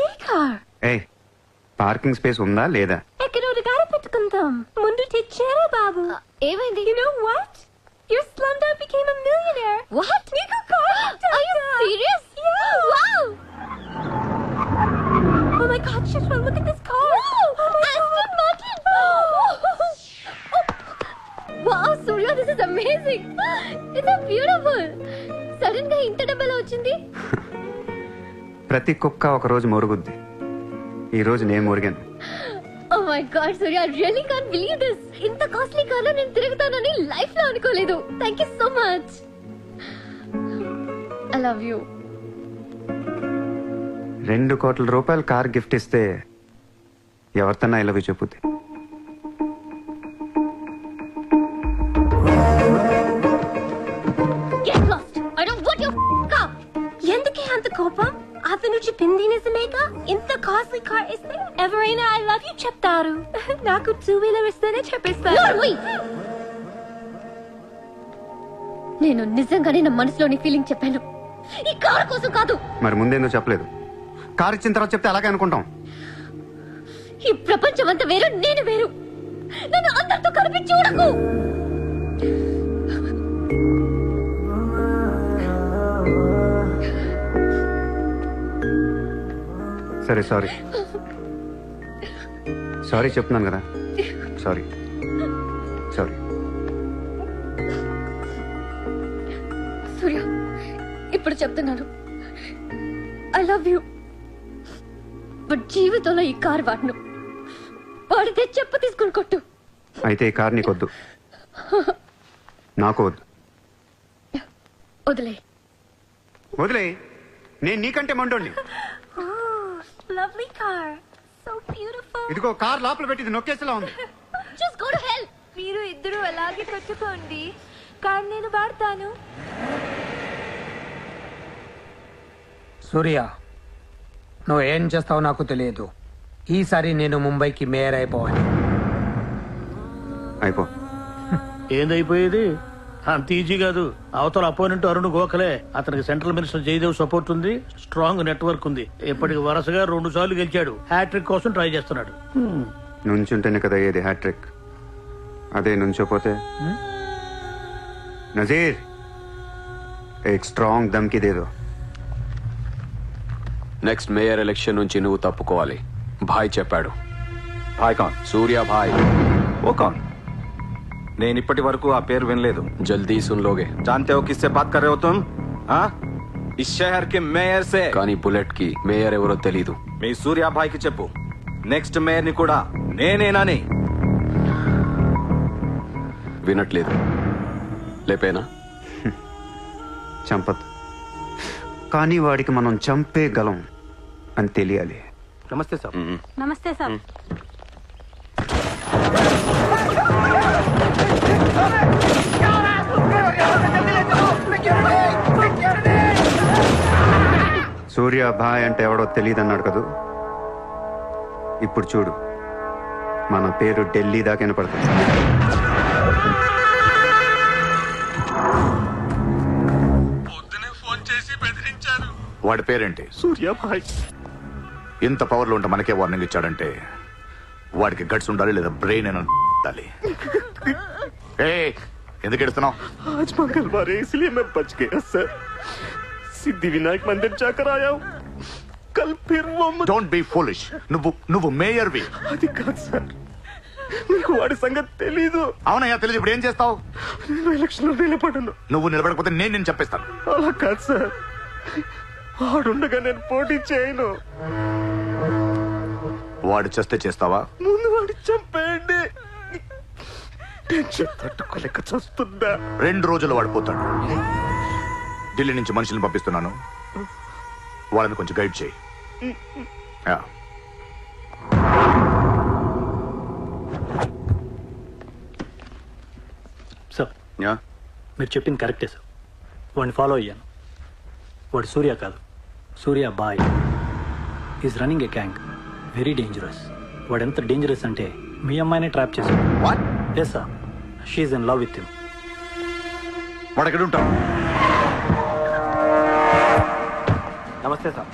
ఏ కార్? ఏ పార్కింగ్ స్పేస్ ఉందా లేదా? ఎక్కడ గారి పెట్టుకుంటాం. ముందు తెచ్చారా బాబు? ఏమైంది? You know what? Your slumdog became a millionaire. What? నీకు car Are you serious? Yeah. Wow! Oh my God, Chitra, look at this car. Oh my Aston Martin! Wow, Surya, this is amazing. It's so beautiful. Sudden గా ఇంత డబ్బులు వచ్చింది. ప్రతి కుక్క ఒక రోజు మొరుగుద్ది. ఈ రోజు నేను మొరిగాను. Oh my God, Surya, I really can't believe this. ఇంత కాస్ట్లీ కార్లో నేను తిరుగుతానని లైఫ్ లో అనుకోలేదు. Thank you so much. I love you. 2 కోట్ల రూపాయలు కార్ గిఫ్ట్ ఇస్తే ఎవరితోనా ఇలా చెప్పుద్ది. Get lost. I don't want your car. ఎందుకే అంత కోపం? అతను చెప్పింది నిజమేగా? ఇంత కాస్ట్లీ కార్ ఇస్తే ఎవరైనా ఐ లవ్ యూ చెప్తారు. నాకు 2-wheeler ఇస్తేనే చెప్పేస్తారు. Norway. నేను నిజంగానే నా మనసులోని ఫీలింగ్ చెప్పాను. ఈ కార్ కోసం కాదు. మరి ముందేందో చెప్పలేదు. కార్ ఇచ్చిన తర్వాత చెప్తే అలాగే అనుకుంటాం. ఈ ప్రపంచం అంతా వేరు, నేను వేరు. నన్ను అందరితో కలిపి చూడకు. సరే సారీ సారీ చెప్తున్నాను కదా. Sorry sorry. సూర్య, ఇప్పుడు చెప్తున్నాను, ఐ లవ్ యూ. బట్ జీవితంలో ఈ కార్ వాడను. వాడితే చెప్ప తీసుకుని కొట్టు. అయితే ఈ కార్ నీకొద్దు, నాకు వద్దు. వదిలే. వదిలే. నేను నీకంటే మండోండి. Lovely car. So beautiful. ఇదిగో కార్ లోపల పెట్టింది నొక్కేసేలా ఉంది. Just go to hell. మీరు ఇద్దరు అలాగే పెట్టుకోండి. కార్ నేను వాడతాను. సూర్య, నువ్వు ఏం చేస్తావో నాకు తెలియదు. ఈసారి నేను ముంబైకి మేయర్ అయిపోవాలి. అయిపో. ఏందైపోయేది? అంత ఈజీ కాదు. అవతల అపోనెంట్ అరుణ్ గోఖలే. అతనికి సెంట్రల్ మినిస్టర్ జయదేవ్ సపోర్ట్ ఉంది, స్ట్రాంగ్ నెట్వర్క్ ఉంది. ఇప్పటికి వరుసగా 2 సార్లు గెలిచాడు. హ్యాట్రిక్ కోసం ట్రై చేస్తున్నాడు. నుంచుంటేనే కదా ఏది హ్యాట్రిక్. అదే నుంచోపోతే నజీర్ ఏక్ స్ట్రాంగ్ దమ్కి దేదో. నెక్స్ట్ మేయర్ ఎలక్షన్ నుంచి నువ్వు తప్పుకోవాలి. భాయ్ చెప్పాడు. భాయ్ కాన్? సూర్య భాయ్. ఓ కాన్? నేను ఇప్పటి వరకు ఆ పేరు వినలేదు. జల్దీ సున్లోగే. जानते हो किससे बात कर रहे हो तुम? हाँ, इस शहर के మేయర్ से. కానీ బుల్లెట్ కి మేయర్ ఎవరో తెలీదు. మీ సూర్య భాయ్ కి చెప్పు, నెక్స్ట్ మేయర్ ని కూడా నేనేనని. వినట్లేదు. లేపేనా? చంపదు, కానీ వాడికి మనం చంపేయగలం అని తెలియాలి. నమస్తే సార్. నమస్తే సార్. సూర్య భాయ్ అంటే ఎవడో తెలియదు అన్నాడు కదూ. ఇప్పుడు చూడు, మన పేరు ఢిల్లీ దాకా వినపడుతుంది. వాడి పేరేంటి? సూర్య భాయ్. ఇంత పవర్లో ఉంటే మనకే వార్నింగ్ ఇచ్చాడంటే వాడికి గట్స్ ఉండాలి, లేదా బ్రెయిన్ అని ఉండాలి. ఎందుకు ఎడుతున్నావు? आज मंगलवार है इसलिए मैं बच गया सर. सिद्धिविनायक मंदिर जाकर आया हूँ. कल फिर वो డోంట్ బీ ఫూలిష్. నువ్వు మేయర్వి. అది కాదు సార్, మీకు వాడి సంగతి తెలీదు. అవునయ్యా తెలియదు. ఇప్పుడు ఏం చేస్తావు? నేను ఎలక్షన్ లో నిలబడను. నువ్వు నిలబడకపోతే నేను చెప్పేస్తాను. అలా కాదు సార్, వాడుండగా నేను పోటీ చేయను. వాడు చేస్తే చేస్తావా? ముందు వాడి చంపేయండి. టెన్షన్ తట్టుకోలేక చస్తుందా. 2 రోజులు వాడిపోతాడు. ఢిల్లీ నుంచి మనుషులను పంపిస్తున్నాను, వాళ్ళని కొంచెం గైడ్ చేయి. సార్, మీరు చెప్పింది కరెక్టే సార్. వాడిని ఫాలో అయ్యాను. వాడు సూర్య కాదు, Surya Bhai. Is running a gang, very dangerous. వాడు ఎంత డేంజరస్ అంటే మీ అమ్మాయిని ట్రాప్ చేశాడు. What? Yes sir, she's in love with him. వాడు ఎక్కడ ఉంటాడు? Namaste sir.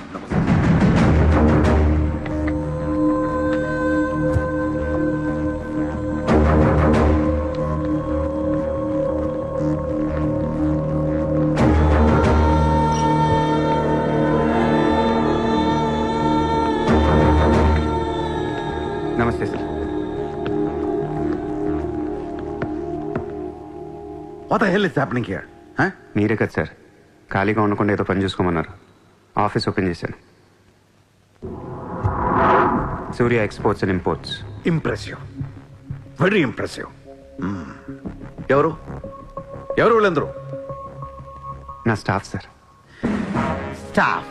Namaste sir. What the hell is happening here? Huh? మీరే కదా సార్ ఖాళీగా ఉండకుండా ఏదో పని చూసుకోమన్నారు. ఆఫీస్ ఓపెన్ చేశాను. Surya exports and imports. Impressive, very impressive. ఎవరు ఎవరు వీళ్ళందరూ? నా స్టాఫ్ సార్. స్టాఫ్?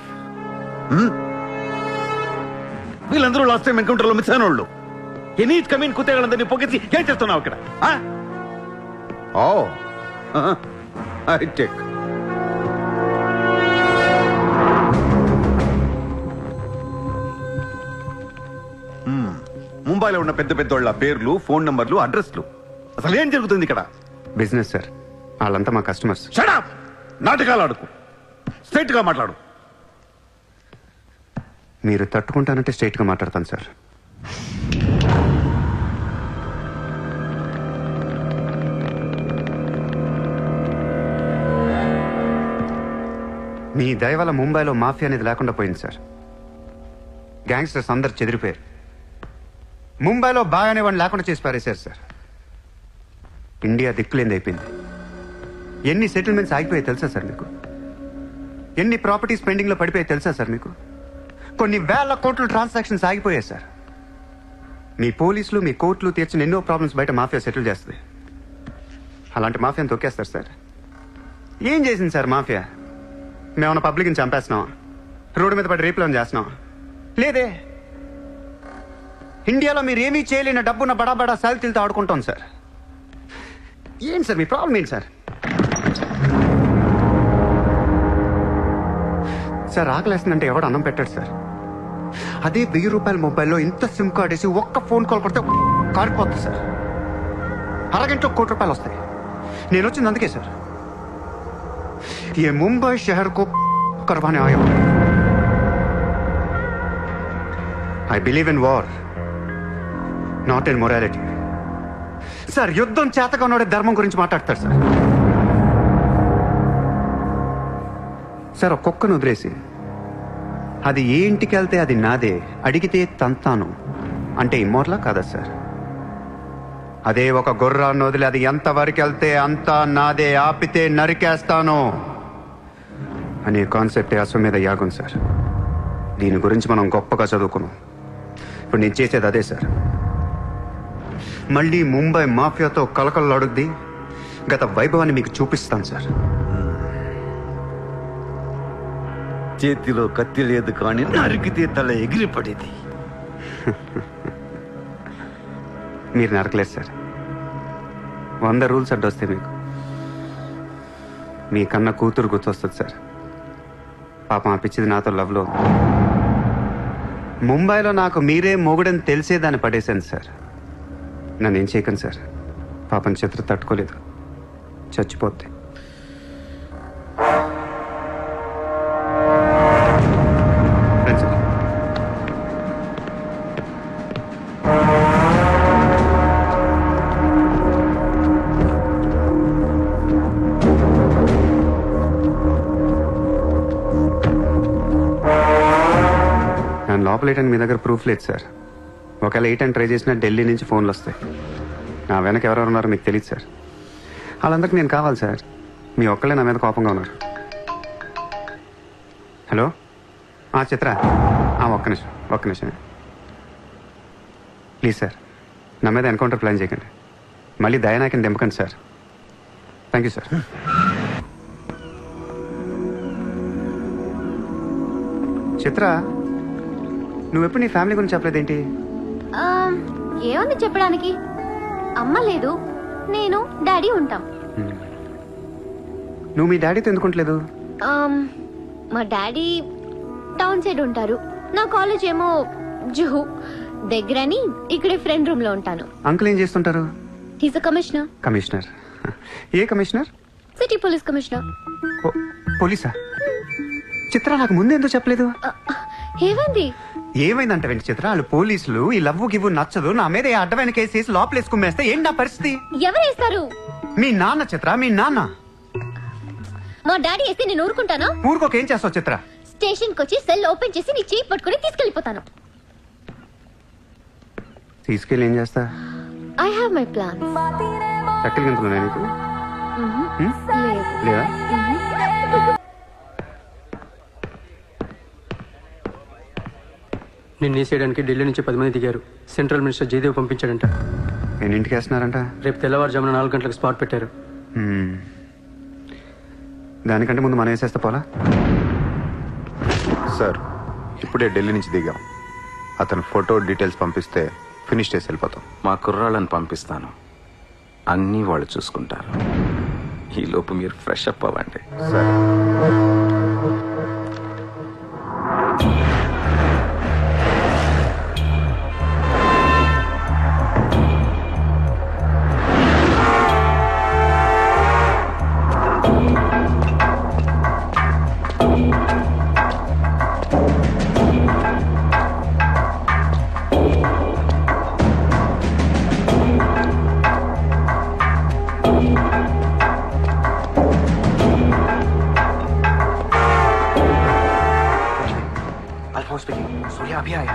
వీళ్ళందరూ లాస్ట్ టైం ఎన్కౌంటర్లో మిస్ అయిన వాళ్ళు. ఎనీట్ కమీన్ కుతేగాళ్ళందరినీ పొగేసి ఏం చేస్తున్నావు ఇక్కడ? Oh I take. ముంబైలో ఉన్న పెద్ద పెద్దోళ్ళ పేర్లు, ఫోన్ నంబర్లు, అడ్రస్లు. అసలు ఏం జరుగుతుంది ఇక్కడ? Business sir. వాళ్ళంతా మా కస్టమర్స్. Shut up! నాటకాలు ఆడుకు, స్ట్రైట్ గా మాట్లాడు. మీరు తట్టుకుంటానంటే స్ట్రైట్గా మాట్లాడతాను సార్. మీ దయ వల్ల ముంబైలో మాఫియా అనేది లేకుండా పోయింది సార్. గ్యాంగ్స్టర్స్ అందరు చెదిరిపోయారు. ముంబైలో బాగానే వాడిని లేకుండా చేసి పారేశారు సార్. ఇండియా దిక్కులేంది అయిపోయింది. ఎన్ని సెటిల్మెంట్స్ ఆగిపోయాయి తెలుసా సార్ మీకు? ఎన్ని ప్రాపర్టీస్ పెండింగ్లో పడిపోయాయి తెలుసా సార్ మీకు? కొన్ని వేల కోట్ల ట్రాన్సాక్షన్స్ ఆగిపోయాయి సార్. మీ పోలీసులు, మీ కోర్టులు తీర్చిన ఎన్నో ప్రాబ్లమ్స్ బయట మాఫియా సెటిల్ చేస్తుంది. అలాంటి మాఫియాని తొక్కేస్తారు సార్. ఏం చేసింది సార్ మాఫియా? మేమన్నా పబ్లిక్ని చంపేస్తున్నాం, రోడ్డు మీద పడి రేపులను చేస్తున్నాం? లేదే. ఇండియాలో మీరు ఏమీ చేయలేని డబ్బున్న బడా బడా సాల్తీలతో ఆడుకుంటాం సార్. ఏంటి సార్ మీ ప్రాబ్లం ఏంటి సార్? సార్ ఆకలేస్తుందంటే ఎవడు అన్నం పెట్టాడు సార్. అదే 1000 రూపాయల మొబైల్లో ఇంత సిమ్ కార్డ్ వేసి ఒక్క ఫోన్ కాల్ కొడితే కారిపోతుంది సార్. అరగంటలో 1 కోటి రూపాయలు వస్తాయి. నేను వచ్చింది అందుకే సార్. ये मुंबई शहर को करवाने आया हूं. I believe in war, not in morality. Sir యుద్ధం చేతగా ఉన్నోడే ధర్మం గురించి మాట్లాడతారు సార్. సార్ ఒక కుక్కను వదిలేసి అది ఏ ఇంటికి వెళ్తే అది నాదే, అడిగితే తంతాను అంటే ఇమ్మోర్లా కాదా సార్? అదే ఒక గుర్రాన్ని వదిలి అది ఎంతవరకు వెళ్తే అంతా నాదే, ఆపితే నరికేస్తాను అనే కాన్సెప్టే అశ్వమేధ యాగం సార్. దీని గురించి మనం గొప్పగా చదువుకున్నాం. ఇప్పుడు నేను చేసేది అదే సార్. మళ్ళీ ముంబై మాఫియాతో కలకలలాడుద్ది గత వైభవాన్ని మీకు చూపిస్తాను సార్. చేతిలో కత్తి లేదు కానీ నరికితే తల ఎగిరిపడేది. మీరు నరకలేదు సార్. 100 రూల్స్ అడ్డొస్తే మీకు మీ కన్న కూతురు గుర్తొస్తుంది సార్. పాపం ఆ పిచ్చిది నాతో లవ్లో ఉంది. ముంబైలో నాకు మీరే మొగుడని తెలిసేదాన్ని పడేశాను సార్. నన్ను ఏం చేయకండి సార్. పాపం చిత్ర తట్టుకోలేదు, చచ్చిపోద్ది. నేను లోపలేయడానికి మీ దగ్గర ప్రూఫ్ లేదు సార్. ఒకవేళ 8 అని ట్రై చేసినా ఢిల్లీ నుంచి ఫోన్లు వస్తాయి. నా వెనక ఎవరెవరు ఉన్నారో మీకు తెలియదు సార్. వాళ్ళందరికీ నేను కావాలి సార్. మీ ఒక్కళ్ళే నా మీద కోపంగా ఉన్నారు. హలో చిత్ర, ఒక్క నిమిషం ప్లీజ్ సార్. నా మీద ఎన్కౌంటర్ ప్లాన్ చేయకండి. మళ్ళీ దయానాయకని దింపకండి సార్. Thank you sir. చిత్ర, నువ్వెప్పుడు నీ ఫ్యామిలీ గురించి చెప్పలేదేంటి? ఏముంది చెప్పడానికి? అమ్మ లేదు, నేను డాడీ ఉంటాం. నువ్వు మీ డాడీతో ఎందుకుంటలేదు? మా డాడీ టౌన్ సైడ్ ఉంటారు, నా కాలేజ్ ఏమో జుహు దగ్గరని ఇక్కడే ఫ్రెండ్ రూమ్ లో ఉంటాను. అంకుల్ ఏం చేస్తుంటారు? He's a commissioner. కమిషనర్? ఏ కమిషనర్? City police commissioner. పోలీసా? చిత్ర నాకు ముందు ఎందుకు చెప్పలేదు? ఏమైంది? ఏమైందంట వెంట చిత్ర, వాళ్ళు పోలీసులు ఈ లవ్వు గివ్వు నచ్చదు, నా మీద ఏ అడ్డమైన కేసు వేసి లోపలేసి కుమ్మేస్తే ఏంటి నా పరిస్థితి? ఎవరేస్తారు? మీ నాన్న చిత్ర, మీ నాన్న. మా డాడీ వేస్తే నేను ఊరుకుంటానా? ఊరుకోక ఏం చేస్తావు చిత్ర? స్టేషన్ కి వచ్చి సెల్ ఓపెన్ చేసి నీ చేయి పట్టుకుని తీసుకెళ్లిపోతాను. తీసుకెళ్ళి ఏం చేస్తా? I have my plan. చక్కలు గింతలున్నా నీకు? లేదా? నిన్ను వేసేయడానికి ఢిల్లీ నుంచి 10 మంది దిగారు. సెంట్రల్ మినిస్టర్ జయదేవ్ పంపించాడంట. ఎన్నింటికి వేస్తున్నారంట? రేపు తెల్లవారుజామున 4 గంటలకు స్పాట్ పెట్టారు. దానికంటే ముందు మనం వేసేస్తే పోలా? సార్, ఇప్పుడే ఢిల్లీ నుంచి దిగాం. అతను ఫోటో డీటెయిల్స్ పంపిస్తే ఫినిష్ చేసి వెళ్ళిపోతాం. మా కుర్రాళ్ళని పంపిస్తాను, అన్నీ వాళ్ళు చూసుకుంటారు. ఈ లోపు మీరు ఫ్రెష్ అప్ అవ్వండి. సరే. सूर्या अभी आया.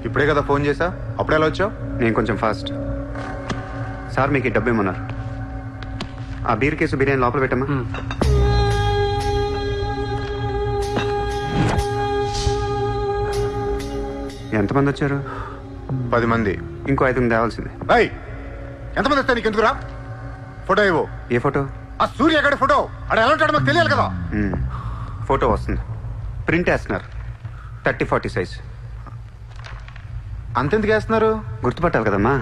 ఇప్పుడే కదా ఫోన్ చేసా, అప్పుడు ఎలా వచ్చావు? నేను కొంచెం ఫాస్ట్. సార్ మీకు డబ్బు ఏమన్నారు? ఆ బీర్ కేసు బిర్యానీ లోపల పెట్టమ్మా. ఎంతమంది వచ్చారు? 10 మంది. ఇంకో 5 మంది తేవాల్సింది. ఎంతమంది వస్తా నీకు ఎందుకురా? ఫోటో ఇవ్వు. ఏ ఫోటో? ఆ సూర్య గడి ఫోటో. అక్కడ ఎలా ఉంటాడో మాకు తెలియాలి కదా. ఫోటో వస్తుంది, ప్రింట్ వేస్తున్నారు, 30-40 సైజ్. అంతెందుకు వేస్తున్నారు? గుర్తుపట్టాలి కదమ్మా.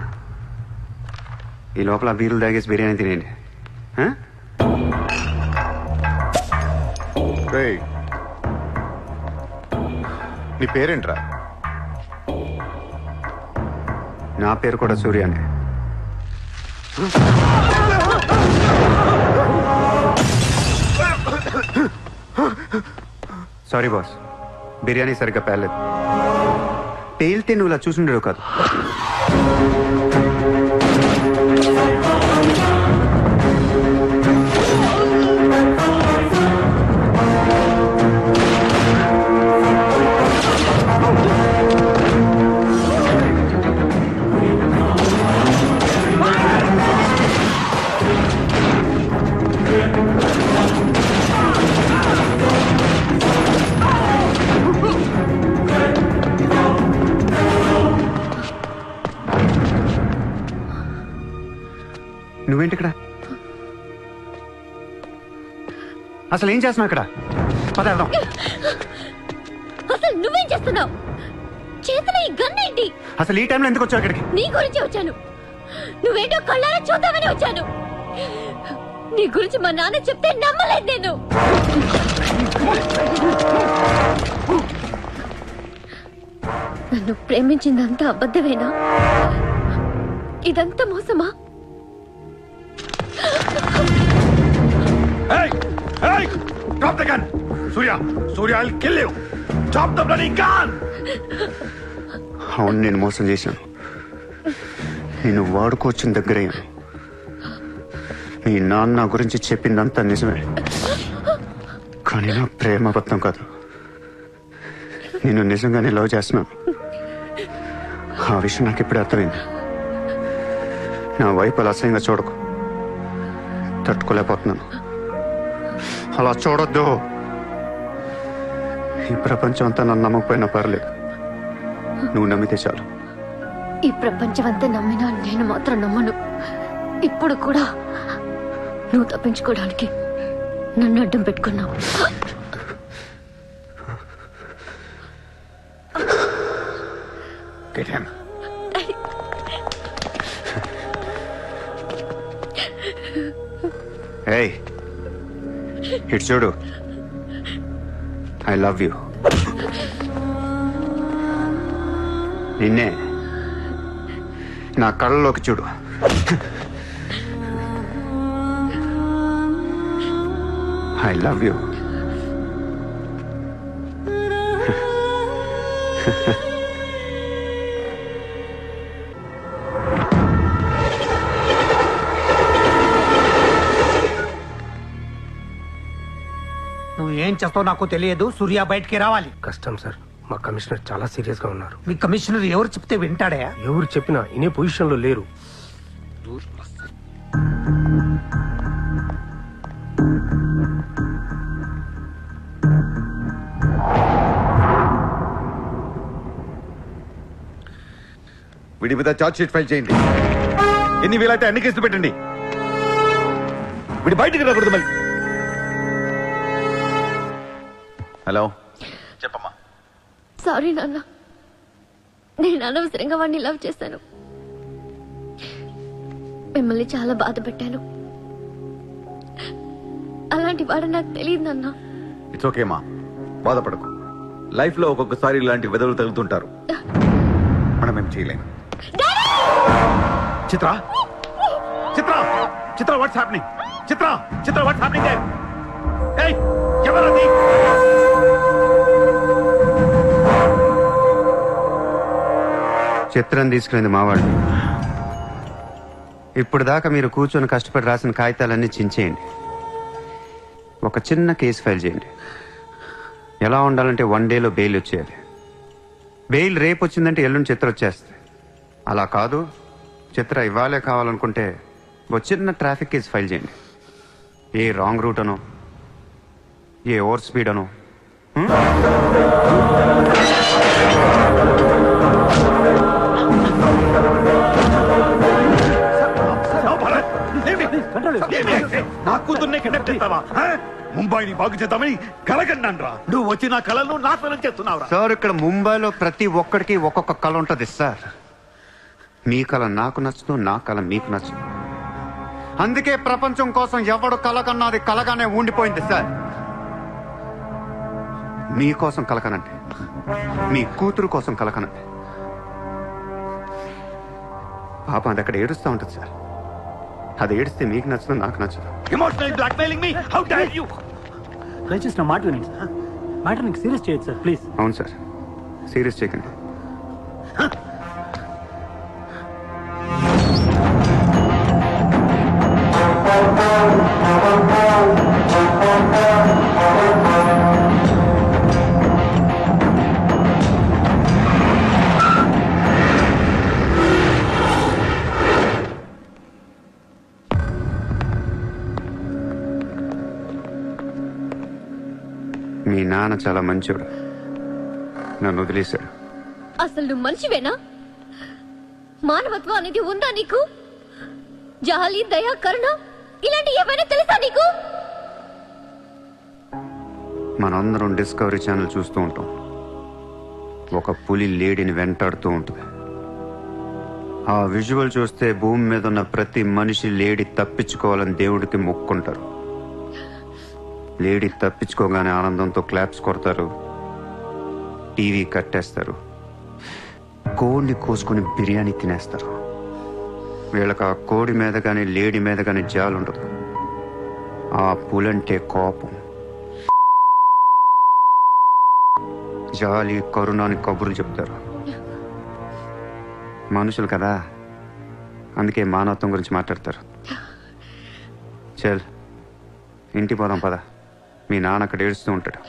ఈ లోపల బీరులు తాగేసి బిర్యానీ తినేయండి. నీ పేరేంట్రా? నా పేరు కూడా సూర్యానే. సారీ బాస్, బిర్యానీ సరిగ్గా పేర్లేదు. పేలితే నువ్వు ఇలా చూసుండేవు కాదు. నువ్వేంటి ఇక్కడ? అసలు ఏం చేస్తున్నావు ఇక్కడ? పదేద్దాం. అసలు నువ్వేం చేస్తున్నావు? చేతిలో ఈ గన్ ఏంటి? అసలు ఈ టైంలో ఎందుకు వచ్చావు ఇక్కడికి? నీ గురించి వచ్చాను. నువ్వేంటో కళ్ళారా చూద్దామని వచ్చాను. నీ గురించి మా నాన్న చెప్తే నమ్మలేదు నేను. నన్ను ప్రేమించిందంతా అబద్ధమేనా? ఇదంతా మోసమా? Drop the gun! Surya! Surya, I'll kill you! Drop the bloody gun! అవును, నేను మోసం చేశాను. నేను వాడుకోవచ్చిన దగ్గరయ్యాను. మీ నాన్న గురించి చెప్పిందంతా నిజమే, కానీ నా ప్రేమ అబద్ధం కాదు. నేను నిజంగానే లవ్ చేస్తున్నాను. ఆ విషయం నాకు ఇప్పుడే అర్థమైంది. నా వైపు అలా అసహ్యంగా చూడకు. తట్టుకోలేకపోతున్నాను. అలా చూడొద్దు. ఈ ప్రపంచం అంతా నన్ను నమ్మకపోయినా పర్లేదు, నువ్వు నమ్మితే చాలు. ఈ ప్రపంచం అంతా నమ్మినా నేను మాత్రం నమ్మను. ఇప్పుడు కూడా నువ్వు తప్పించుకోవడానికి నన్ను అడ్డం పెట్టుకున్నావు. ఏయ్ ఇటు చూడు. I love you. నిన్నే నా కళ్ళలోకి చూడు. I love you. నువ్వు ఏం చేస్తావు నాకు తెలియదు. సూర్య బయటికి రావాలి. కష్టం సార్, మా కమిషనర్ చాలా సీరియస్ గా ఉన్నారు. మీ కమిషనర్ ఎవరు చెప్తే వింటాడా? ఎవరు చెప్పినా ఇనే పొజిషన్ లో లేరు. వీడి మీద చార్జ్ షీట్ ఫైల్ చేయండి. ఎన్ని వీలైతే అన్ని కేసులు పెట్టండి. వీడి బయటికి రాకూడదు మళ్ళీ. హలో, చెప్పమ్మా. సారీ నాన్న, నేను అనవసరంగా వాడిని లవ్ చేశాను. మిమ్మల్ని చాలా బాధ పెట్టాను. అలాంటి వాడు నాకు తెలియదు నాన్న. ఇట్స్ ఓకే మా, బాధపడకు. లైఫ్ లో ఒక్కొక్కసారి ఇలాంటి వెదవులు తగులుతుంటారు. మనం ఏం చేయలేము. Chitra, Chitra, Chitra, what's happening? Chitra, Chitra, what's happening there? ఏయ్, ఎవరది? చిత్రం తీసుకునేది మావాడు. ఇప్పుడు దాకా మీరు కూర్చొని కష్టపడి రాసిన కాగితాలన్నీ చించేయండి. ఒక చిన్న కేసు ఫైల్ చేయండి. ఎలా ఉండాలంటే 1 డేలో బెయిల్ వచ్చేయాలి. బెయిల్ రేపు వచ్చిందంటే ఎల్లుండి చిత్ర వచ్చేస్తుంది. అలా కాదు, చిత్ర ఇవ్వాలే కావాలనుకుంటే ఒక చిన్న ట్రాఫిక్ కేసు ఫైల్ చేయండి. ఏ రాంగ్ రూట్ అనో, ఏ ఓవర్ స్పీడ్ అనో. నా కూతుర్నే కిడ్నాప్ చేస్తావా? ముంబైని బాగు చేద్దామని కలగన్నాను రా. నువ్వు వచ్చి నా కళను నాశనం చేస్తున్నావురా. సార్, ఇక్కడ ముంబైలో ప్రతి ఒక్కడికి ఒక్కొక్క కళ ఉంటుంది సార్. మీ కళ నాకు నచ్చదు, నా కళ మీకు నచ్చదు. అందుకే ప్రపంచం కోసం ఎవడు కళ కన్నా అది కలగానే ఉండిపోయింది సార్. మీకోసం కలకనండి, మీ కూతురు కోసం కలకనండి. పాపం అది అక్కడ ఏడుస్తూ ఉంటుంది సార్. అది ఏడిస్తే మీకు నచ్చదు, నాకు నచ్చదు. Emotional blackmailing me, how dare you? దయచేసి నా మాట వినండి సార్. మ్యాటర్ నీకు సీరియస్ చేయొచ్చు సార్, ప్లీజ్. అవును సార్, సీరియస్ చేయకండి. మీ నాన్న చాలా మంచివాడు, నన్ను వదిలేశాడు. అసలు నువ్వు మనిషివేనా? మానవత్వం అనేది ఉందా నీకు? జాలి, దయ, కరుణ ఇలాంటి ఏమైనా తెలుసా నీకు? మనందరం డిస్కవరీ ఛానల్ చూస్తూ ఉంటాం. ఒక పులి లేడీని వెంటాడుతూ ఉంటుంది. ఆ విజువల్ చూస్తే భూమి మీద ఉన్న ప్రతి మనిషి లేడీ తప్పించుకోవాలని దేవుడికి మొక్కుంటారు. లేడీ తప్పించుకోగానే ఆనందంతో క్లాప్స్ కొడతారు, టీవీ కట్టేస్తారు, కోడిని కోసుకుని బిర్యానీ తినేస్తారు. వీళ్ళకి ఆ కోడి మీద కానీ లేడీ మీద కానీ జాలి ఉండదు. ఆ పులంటే కోపం, జాలి, కరుణాని కబుర్లు చెప్తారు. మనుషులు కదా, అందుకే మానవత్వం గురించి మాట్లాడతారు. చల్, ఇంటికి పోదాం పద. మీ నాన్న అక్కడ ఏడుస్తూ ఉంటాడు.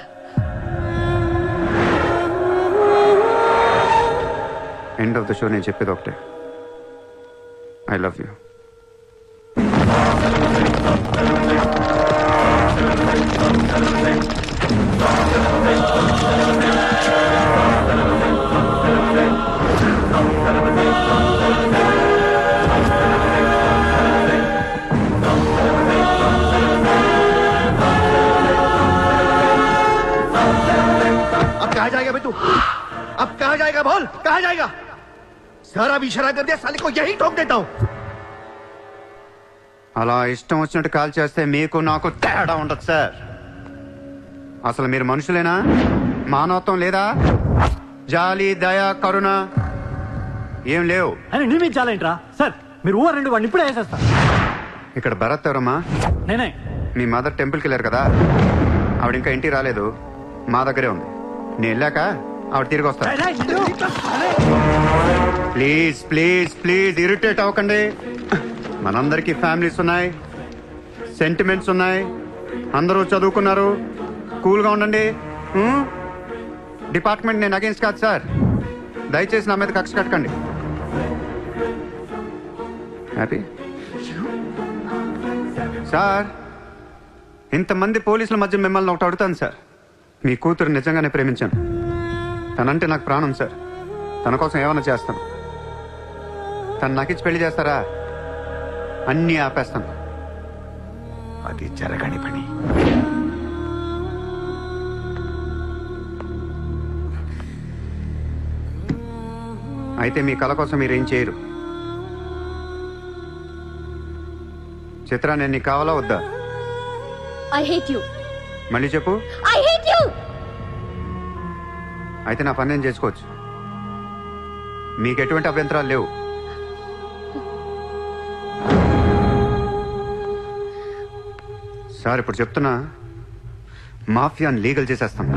ఎండ్ ఆఫ్ ద షో నేను చెప్పేది ఒకటే, ఐ లవ్ యూ. कहाँ जाएगा बे तू? अब कहाँ जाएगा बोल, कहाँ जाएगा? सारा भी इशारा कर दिया, साले को यही ठोक देता हूँ. అలా ఇష్టం వచ్చినట్టు కాల్ చేస్తే మీకు నాకు తేడా ఉండదు సార్. అసలు మీరు మనుషులేనా? మానవత్వం లేదా? జాలి, దయ, కరుణ ఏం లేవు. అని నిర్మించాలేంట్రా సార్? మీరు ఊరండి వాడిని ఇప్పుడే వేసేస్తా. ఇక్కడ భరత్ ఎవరమ్మా? నేనే. మీ మదర్ టెంపుల్కి వెళ్ళారు కదా, ఆవిడ ఇంకా ఇంటికి రాలేదు, మా దగ్గరే ఉంది. నేను వెళ్ళాక ఆవిడ తిరిగి వస్తా. ప్లీజ్ ప్లీజ్ ప్లీజ్ ఇరిటేట్ అవ్వకండి. మనందరికీ ఫ్యామిలీస్ ఉన్నాయి, సెంటిమెంట్స్ ఉన్నాయి, అందరూ చదువుకున్నారు. కూల్గా ఉండండి. డిపార్ట్మెంట్ నేను అగేన్స్ట్ కాదు సార్. దయచేసి నా మీద కక్ష కట్టకండి. Happy sir. ఇంతమంది పోలీసుల మధ్య మిమ్మల్ని ఒకటి అడుగుతాను సార్. మీ కూతురు నిజంగానే ప్రేమించాను. తనంటే నాకు ప్రాణం సార్. తన కోసం ఏమైనా చేస్తాను. తను నాకిచ్చి పెళ్లి చేస్తారా? అన్నీ ఆపేస్తాను. అది జరగని పని. అయితే మీ కళ కోసం మీరేం చేయరు. చిత్ర, నేను నీకు కావాలా వద్దా? I hate you. మళ్ళీ చెప్పు. I hate you. అయితే నా పని నేను చేసుకోవచ్చు. మీకు ఎటువంటి అభ్యంతరాలు లేవు. సార్ ఇప్పుడు చెప్తున్నా, మాఫియాని లీగల్ చేసేస్తాను.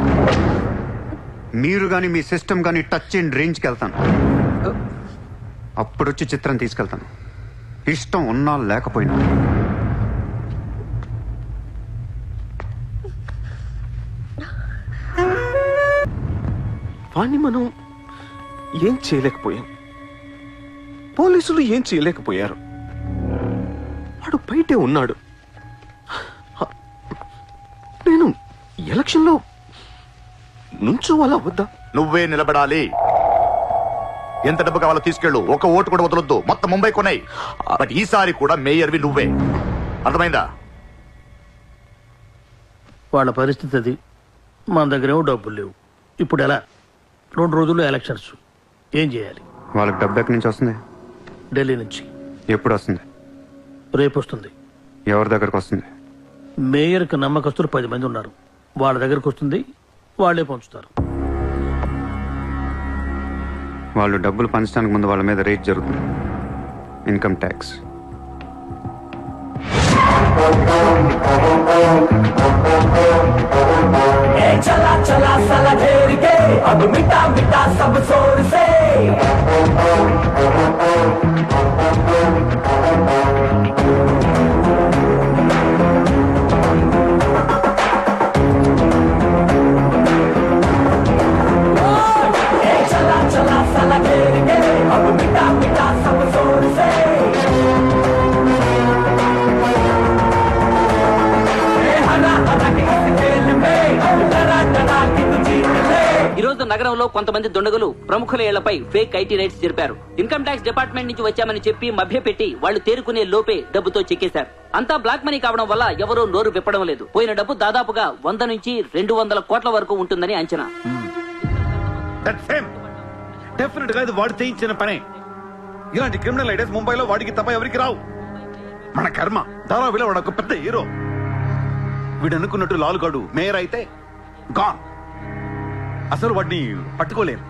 మీరు కానీ మీ సిస్టమ్ కానీ టచ్ అండ్ రేంజ్కి వెళ్తాను. అప్పుడు వచ్చి చిత్రం తీసుకెళ్తాను, ఇష్టం ఉన్నా లేకపోయినా. వాణ్ణి మనం ఏం చేయలేకపోయాం, పోలీసులు ఏం చేయలేకపోయారు. వాడు బయటే ఉన్నాడు. నేను ఎలక్షన్లో నుంచోవాలా వద్దా? నువ్వే నిలబడాలి. ఎంత డబ్బు కావాలో తీసుకెళ్ళు. ఒక ఓటు కూడా వదలొద్దు. మొత్తం ముంబై కొన్నాయి. బట్ ఈసారి కూడా మేయర్వి నువ్వే. అర్థమైందా? వాళ్ళ పరిస్థితి అది. మన దగ్గరేమో డబ్బులు లేవు. ఇప్పుడు ఎలా? 2 రోజుల్లో ఎలక్షన్స్. ఏం చేయాలి? వాళ్ళకి డబ్బు ఎక్కడి నుంచి వస్తుంది? ఢిల్లీ నుంచి. ఎప్పుడు వస్తుంది? రేపు వస్తుంది. ఎవరి దగ్గరకు వస్తుంది? మేయర్కి నమ్మకస్తులు 10 మంది ఉన్నారు. వాళ్ళ దగ్గరకు వస్తుంది, వాళ్ళే పంచుతారు. వాళ్ళు డబ్బులు పంచడానికి ముందు వాళ్ళ మీద రేట్ జరుగుతుంది, ఇన్కమ్ ట్యాక్స్. चला चला साला घेर के अब मिटा मिटा सब शोर से चला चला साला घेर के अब मिटा मिटा सब शोर से ఈ రోజు నగరంలో కొంతమంది దుండగులు ప్రముఖుల ఇళ్లపై ఫేక్ ఐటీ రైట్స్ జరిపారు. ఇన్కమ్ ట్యాక్స్ డిపార్ట్మెంట్ నుంచి వచ్చామని చెప్పి మభ్యపెట్టి వాళ్ళు తేరుకునే లోపే డబ్బుతో చెక్కేశారు. అంతా బ్లాక్ మనీ కావడం వల్ల ఎవరూ నోరు విప్పడం లేదు. పోయిన డబ్బు దాదాపుగా 100 నుంచి 200 కోట్ల వరకు ఉంటుందని అంచనా. డెఫినెట్ గా ఇది వాడు చేయించిన పనే. ఇలాంటి క్రిమినల్ ఐడియాస్ ముంబైలో వాడికి తప్ప ఎవరికి రావు. మన కర్మ. ధారావిలో వాడు ఒక పెద్ద హీరో. వీడు అనుకున్నట్టు లాలుగాడు మేయర్ అయితే గాన్. అసలు వాడిని పట్టుకోలేరు.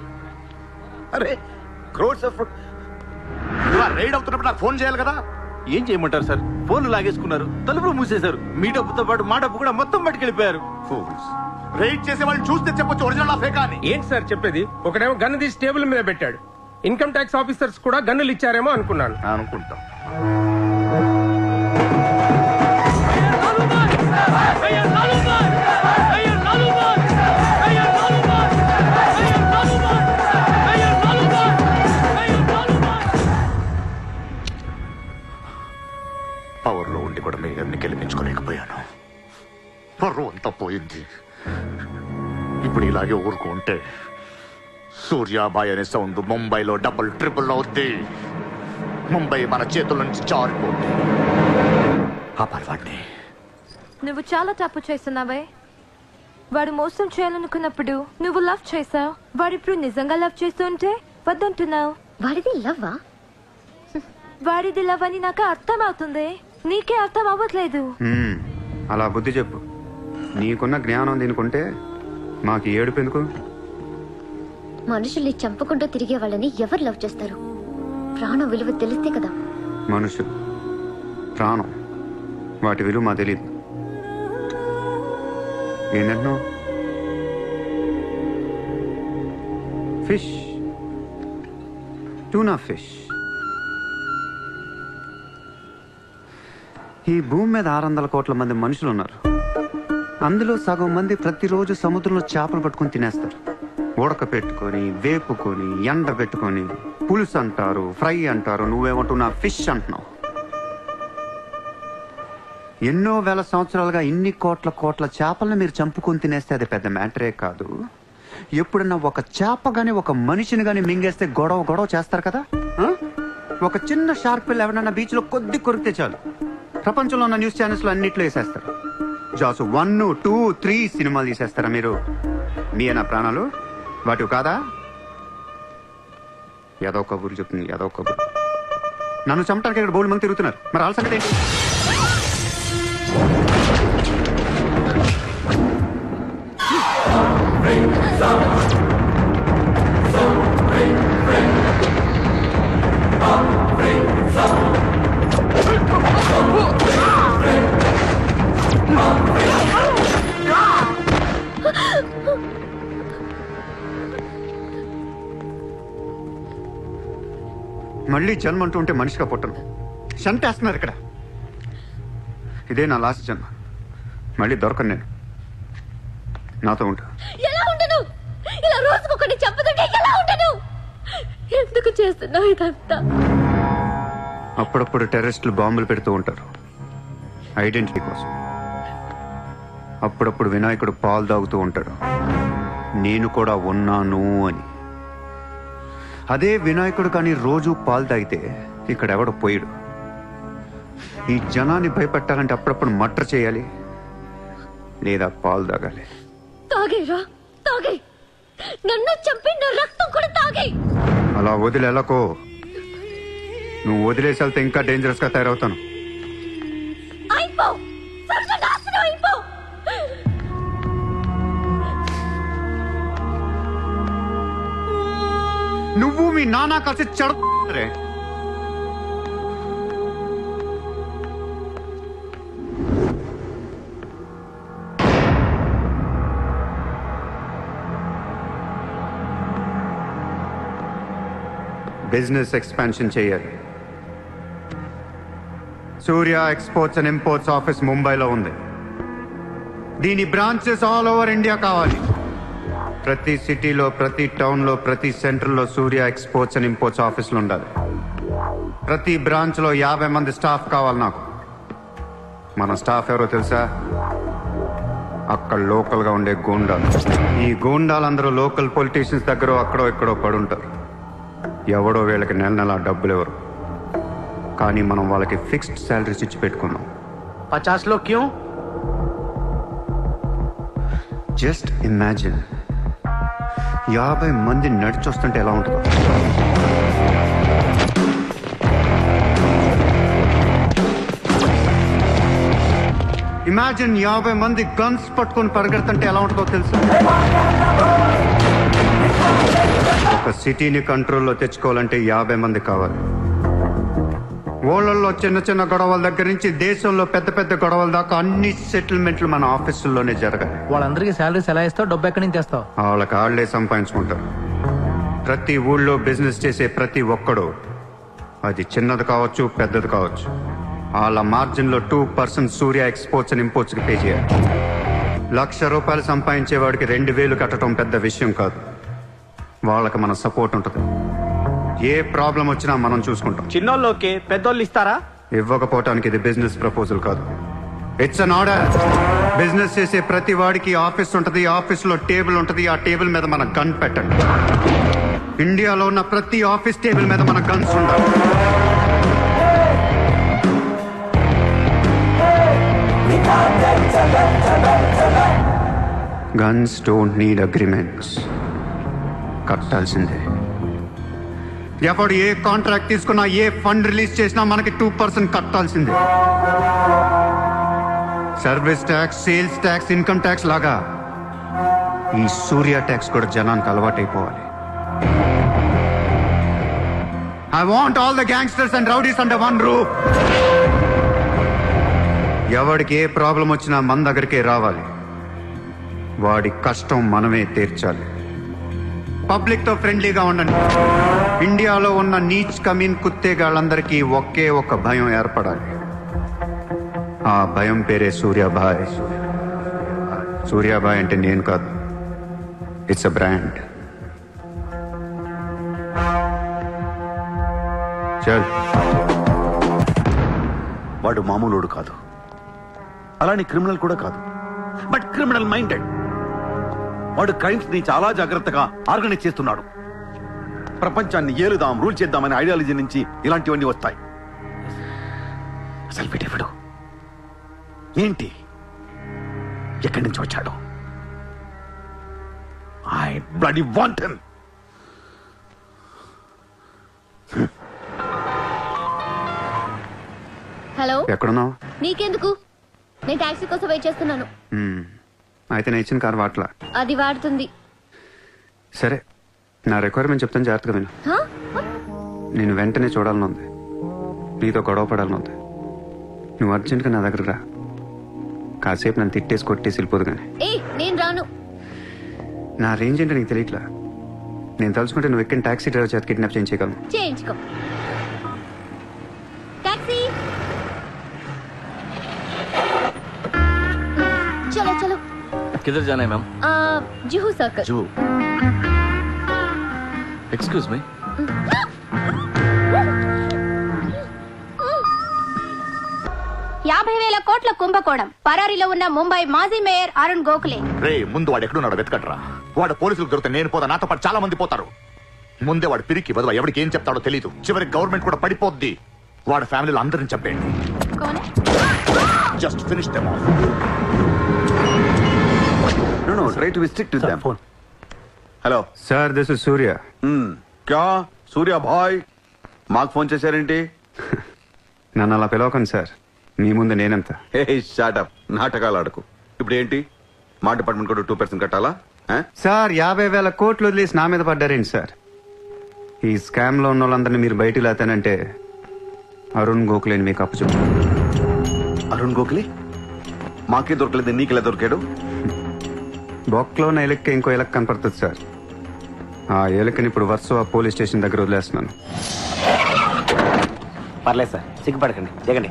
అరే క్రోడ్స్ ఆఫ్ రైడ్ అవుతున్నప్పుడు నాకు ఫోన్ చేయాలి కదా. ఏం చేయమంటారు సార్? ఫోన్లు లాగేసుకున్నారు, తలుపులు మూసేశారు. మీ డబ్బుతో పాటు మా డబ్బు కూడా మొత్తం పట్టుకెళ్ళిపోయారు. రైడ్ చేసే వాళ్ళని చూస్తే చెప్పొచ్చు ఒరిజినల్ ఫేక్ అని. ఏంటి సార్ చెప్పేది? ఒకడేమో గన్ను తీసి టేబుల్ మీద పెట్టాడు. ఇన్కమ్ ట్యాక్స్ ఆఫీసర్స్ కూడా గన్నులు ఇచ్చారేమో అనుకున్నాను. అనుకుంటాం. పవర్లో ఉండి కూడా మేయర్ని గెలిపించుకోలేకపోయాను. పర్వం అంతా పోయింది. ఇప్పుడు ఇలాగే ఊరుకుంటే సూర్యాబాయ్ అనే సౌండ్ ముంబైలో డబుల్ ట్రిపుల్ అవుద్ది. ముంబై మన చేతుల నుంచి జారిపోద్ది. ఆపాలి వాడిని. నువ్వు చాలా తప్పు చేస్తున్నావే. వాడు మోసం చేయాలనుకున్నప్పుడు నువ్వు లవ్ చేసావు. వాడిప్పుడు నిజంగా లవ్ చేస్తుంటే వద్దంటున్నావు. వాడిది లవ్వా? వాడిది లవ్ అని నాకు అర్థం అవుతుంది. నీకే అర్థం అవ్వట్లేదు. అలా బుద్ధి చెప్పు. నీకున్న జ్ఞానం దీనికుంటే మాకు ఏడుపు ఎందుకు? మనుషుల్ని చంపుకుంటూ తిరిగే వాళ్ళని ఎవరు లవ్ చేస్తారు? ప్రాణం విలువ తెలిస్తే కదా. మనుషులు, ప్రాణం, వాటి విలువ మా తెలియదు. ఏంటంటున్నా? Fish, tuna fish. ఈ భూమి మీద 600 కోట్ల మంది మనుషులు ఉన్నారు. అందులో సగం మంది ప్రతిరోజు సముద్రంలో చేపలు పట్టుకొని తినేస్తారు. ఉడక పెట్టుకొని, వేపుకొని, ఎండ పెట్టుకొని, పులుసు అంటారు, ఫ్రై అంటారు. నువ్వేమంటున్నా ఫిష్ అంటున్నావు. ఎన్నో వేల సంవత్సరాలుగా ఇన్ని కోట్ల చేపలను మీరు చంపుకొని తినేస్తే అది పెద్ద మ్యాటరే కాదు. ఎప్పుడన్నా ఒక చేప గాని ఒక మనిషిని గాని మింగేస్తే గొడవ చేస్తారు కదా. ఒక చిన్న షార్క్ పిల్ల ఎవరన్నా బీచ్ లో కొద్ది కొరికితే చాలు, ప్రపంచంలో ఉన్న న్యూస్ ఛానల్స్ లో అన్నిట్లో వేసేస్తారు. జాసు 1, 2, 3 సినిమాలు తీసేస్తారా మీరు? మీయేనా ప్రాణాలు? వాటివి కాదా? ఏదో కబుర్లు చెప్తుంది, ఏదో కబుర్లు. నన్ను చంపడానికి ఇక్కడ బోల్డ్ మంది తిరుగుతున్నారు. మరి వాళ్ళ సంగతి ఏంటి? మళ్ళీ జన్మ అంటూ ఉంటే మనిషిగా పుట్టను. చంపేస్తున్నారు ఇక్కడ. ఇదే నా లాస్ట్ జన్మ. మళ్ళీ దొరకను నేను. నాతో ఉంటా. ఎలా ఉండను? ఇలా రోజుకొకటి చంపుతుంటే ఎలా ఉండను? ఎందుకు చేస్తున్నావు ఇదంతా? అప్పుడప్పుడు టెర్రరిస్టులు బాంబులు పెడుతూ ఉంటారు ఐడెంటిటీ కోసం. అప్పుడప్పుడు వినాయకుడు పాలు తాగుతూ ఉంటాడు, నేను కూడా ఉన్నాను అని. అదే వినాయకుడు కానీ రోజు పాలు తాగితే ఇక్కడ ఎవడో పోయాడు. ఈ జనాన్ని భయపెట్టాలంటే అప్పుడప్పుడు మర్డర్ చేయాలి, లేదా పాలు తాగాలి. తాగేరా, తాగే. నన్ను చంపి నా రక్తం కూడా తాగే. అలా వదిలేలకో. నువ్వు వదిలేసి వెళ్తే ఇంకా డేంజరస్ గా తయారవుతాను. అయిపో, సర్వనాశనం అయిపో. నువ్వు మీ నాన్న కలిసి చెడరే. బిజినెస్ ఎక్స్పాన్షన్ చేయాలి. సూర్య ఎక్స్పోర్ట్స్ అండ్ ఇంపోర్ట్స్ ఆఫీస్ ముంబైలో ఉంది. దీని బ్రాంచెస్ ఆల్ ఓవర్ ఇండియా కావాలి. ప్రతి సిటీలో, ప్రతి టౌన్లో, ప్రతి సెంటర్లో సూర్య ఎక్స్పోర్ట్స్ అండ్ ఇంపోర్ట్స్ ఆఫీసులు ఉండాలి. ప్రతి బ్రాంచ్లో 50 మంది స్టాఫ్ కావాలి నాకు. మన స్టాఫ్ ఎవరో తెలుసా? అక్కడ లోకల్గా ఉండే గూండాలు. ఈ గూండాలందరూ లోకల్ పొలిటీషియన్స్ దగ్గర అక్కడో ఇక్కడో పడుంటారు. ఎవడో వీళ్ళకి నెల డబ్బులు ఎవరు, కానీ మనం వాళ్ళకి ఫిక్స్డ్ శాలరీస్ ఇచ్చి పెట్టుకున్నాం. 50 లో క్యూ? జస్ట్ ఇమాజిన్ 50 మంది నడిచొస్తుంటే ఎలా ఉంటుందో. ఇమాజిన్ 50 మంది గన్స్ పట్టుకొని పరిగెడుతుంటే ఎలా ఉంటుందో తెలుసు. ఒక సిటీని కంట్రోల్లో తెచ్చుకోవాలంటే 50 మంది కావాలి. ఊళ్ళల్లో చిన్న చిన్న గొడవల దగ్గర నుంచి దేశంలో పెద్ద పెద్ద గొడవల దాకా అన్ని సెటిల్మెంట్లు మన ఆఫీసుల్లోనే జరగాలి. వాళ్ళందరికీ శాలరీస్ ఎలా ఇస్తావు? డబ్బు ఎక్కడి నుంచి తెస్తావు? వాళ్ళకి ఆళ్లే సంపాదించుకుంటారు. ప్రతి ఊళ్ళో బిజినెస్ చేసే ప్రతి ఒక్కడు, అది చిన్నది కావచ్చు పెద్దది కావచ్చు, వాళ్ళ మార్జిన్లో 2% సూర్య ఎక్స్పోర్ట్స్ అండ్ ఇంపోర్ట్స్ కి పే చేయాలి. ₹1,00,000 సంపాదించే వాడికి 2,000 కట్టడం పెద్ద విషయం కాదు. వాళ్ళకి మన సపోర్ట్ ఉంటుంది. ఏ ప్రాబ్లం వచ్చినా మనం చూసుకుంటాం. చిన్నోళ్ళు ఓకే, పెద్దోళ్ళు ఇస్తారా? ఇవ్వకపోవటానికి ఇది బిజినెస్ ప్రపోజల్ కాదు, ఇట్స్ అన్ ఆర్డర్. బిజినెస్ చేసే ప్రతి వాడికి ఆఫీస్ ఉంటుంది, ఆఫీస్ లో టేబుల్ ఉంటుంది. ఆ టేబుల్ మీద మన గన్ పెట్టండి. ఇండియాలో ఉన్న ప్రతి ఆఫీస్ టేబుల్ మీద మన గన్స్ ఉండాలి. Guns don't need agreements. కట్టాల్సిందే. ఎవడు ఏ కాంట్రాక్ట్ తీసుకున్నా, ఏ ఫండ్ రిలీజ్ చేసినా మనకి 2% కట్టాల్సిందే. Service tax, sales tax, income tax లాగా ఈ సూర్య ట్యాక్స్ కూడా జనానికి అలవాటైపోవాలి. I want all the gangsters and rowdies under one roof. ఎవడికి ఏ ప్రాబ్లం వచ్చినా మన దగ్గరికే రావాలి. వాడి కష్టం మనమే తీర్చాలి. పబ్లిక్ తో ఫ్రెండ్లీగా ఉండండి. ఇండియాలో ఉన్న నీచ్ కమీన్ కుత్తేగాళ్ళందరికీ ఒకే ఒక భయం ఏర్పడాలి. ఆ భయం పేరే సూర్యాభాయ్. సూర్యాభాయ్ అంటే నేను కాదు, ఇట్స్ అ బ్రాండ్. వాడు మామూలుడు కాదు, అలానే క్రిమినల్ కూడా కాదు, బట్ క్రిమినల్ మైండెడ్. వాడు క్రైమ్స్ ని చాలా జాగ్రత్తగా ఆర్గనైజ్ చేస్తున్నాడు. ప్రపంచాన్ని ఏలుదాం, రూల్ చేద్దామనే ఐడియాలజీ నుంచి ఇలాంటివన్నీ వస్తాయి. అసలు వీడెవడు, ఏంటి, ఎక్కడి నుంచి వచ్చాడు? I bloody want him. Hello, ఎక్కడున్నావు? నీకెందుకు? నేను టాక్సీ కోసం వెయిట్ చేస్తున్నాను. అయితే నేను ఇచ్చిన కార్ వాట్లా. అది వాడుతుంది. సరే, నా రిక్వైర్మెంట్ చెప్తాను, జాగ్రత్తగా విను. నేను వెంటనే చూడాలని ఉంది, నీతో గొడవ పడాలని ఉంది. నువ్వు అర్జెంట్గా నా దగ్గర రా. కాసేపు నన్ను తిట్టేసి కొట్టేసి వెళ్ళిపోదు కానీ. నేను రాను. నా రేంజ్ ఏంటో నీకు తెలియట్లా. నేను తలుచుకుంటే నువ్వు ఎక్కిన టాక్సీ డ్రైవర్ చేత కిడ్నాప్ చేయించగలను. చేయించుకో. టాక్సీ, चलो चलो. किधर जाना है ma'am? Juhu circle. Juhu. Excuse me. ₹50,000 కుంభకోణం. పరారీలో ఉన్న ముంబై మాజీ మేయర్ అరుణ్ గోఖలే. రే, ముందు వాడు ఎక్కడున్నాడో వెతకట్రా. వాడు పోలీసులకు దొరికితే నేను పోతా, నాతో పాటు చాలా మంది పోతారు. ముందే వాడు పిరికి బదులు ఎవరికి ఏం చెప్తాడో తెలియదు. చివరికి గవర్నమెంట్ కూడా పడిపోద్ది. వాడి ఫ్యామిలీలో అందరిని చంపేయండి. Just finish them off. No, try to be strict with them. Hello sir, this is Surya. క్యా సూర్య భాయ్, మాకు ఫోన్ చేశారేంటి? నన్ను అలా పిలవకండి సార్, మీ ముందు నేనెంత. హే షాటప్, నాటకాలు ఆడకు. ఇప్పుడు ఏంటి, మా డిపార్ట్మెంట్ కూడా 2% కట్టాలా? సార్, 50,000 కోట్లు వదిలేసి నా మీద పడ్డారేంటి సార్? ఈ స్కామ్ లో ఉన్న వాళ్ళందరినీ మీరు బయటికి లేతానంటే అరుణ్ గోఖలేని మీకు అప్పు చెప్పు. అరుణ్ గోఖలే మాకే దొరకలేదు, నీకెలా దొరికాడు? బొక్కలో ఉన్న ఎలక్కి ఇంకో ఎలక్ కనపడుతుంది సార్. ఆ ఎలక్ని ఇప్పుడు వర్సోవా పోలీస్ స్టేషన్ దగ్గర వదిలేస్తున్నాను. పర్లేదు సార్, సిగ్గుపడకండి, దిగండి.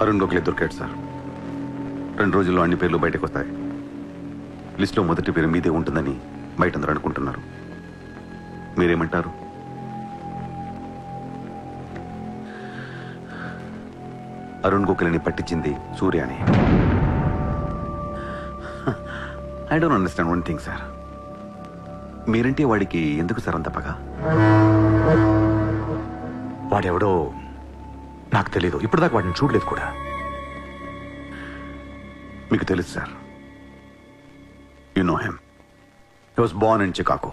అరుణ్ గోఖలే దొరికాడు సార్. 2 రోజుల్లో అన్ని పేర్లు బయటకు వస్తాయి. లిస్టులో మొదటి పేరు మీదే ఉంటుందని బయట అందరూ అనుకుంటున్నారు. మీరేమంటారు? అరుణ్ గోఖలేని పట్టించింది సూర్యాని. I don't understand one thing sir. మీరంటే వాడికి ఎందుకు సార్ అంత పగ? వాడెవడో నాకు తెలీదు, ఇప్పటిదాకా వాడిని చూడలేదు కూడా. మీకు తెలుసు sir. You know him. He was Born in Chicago.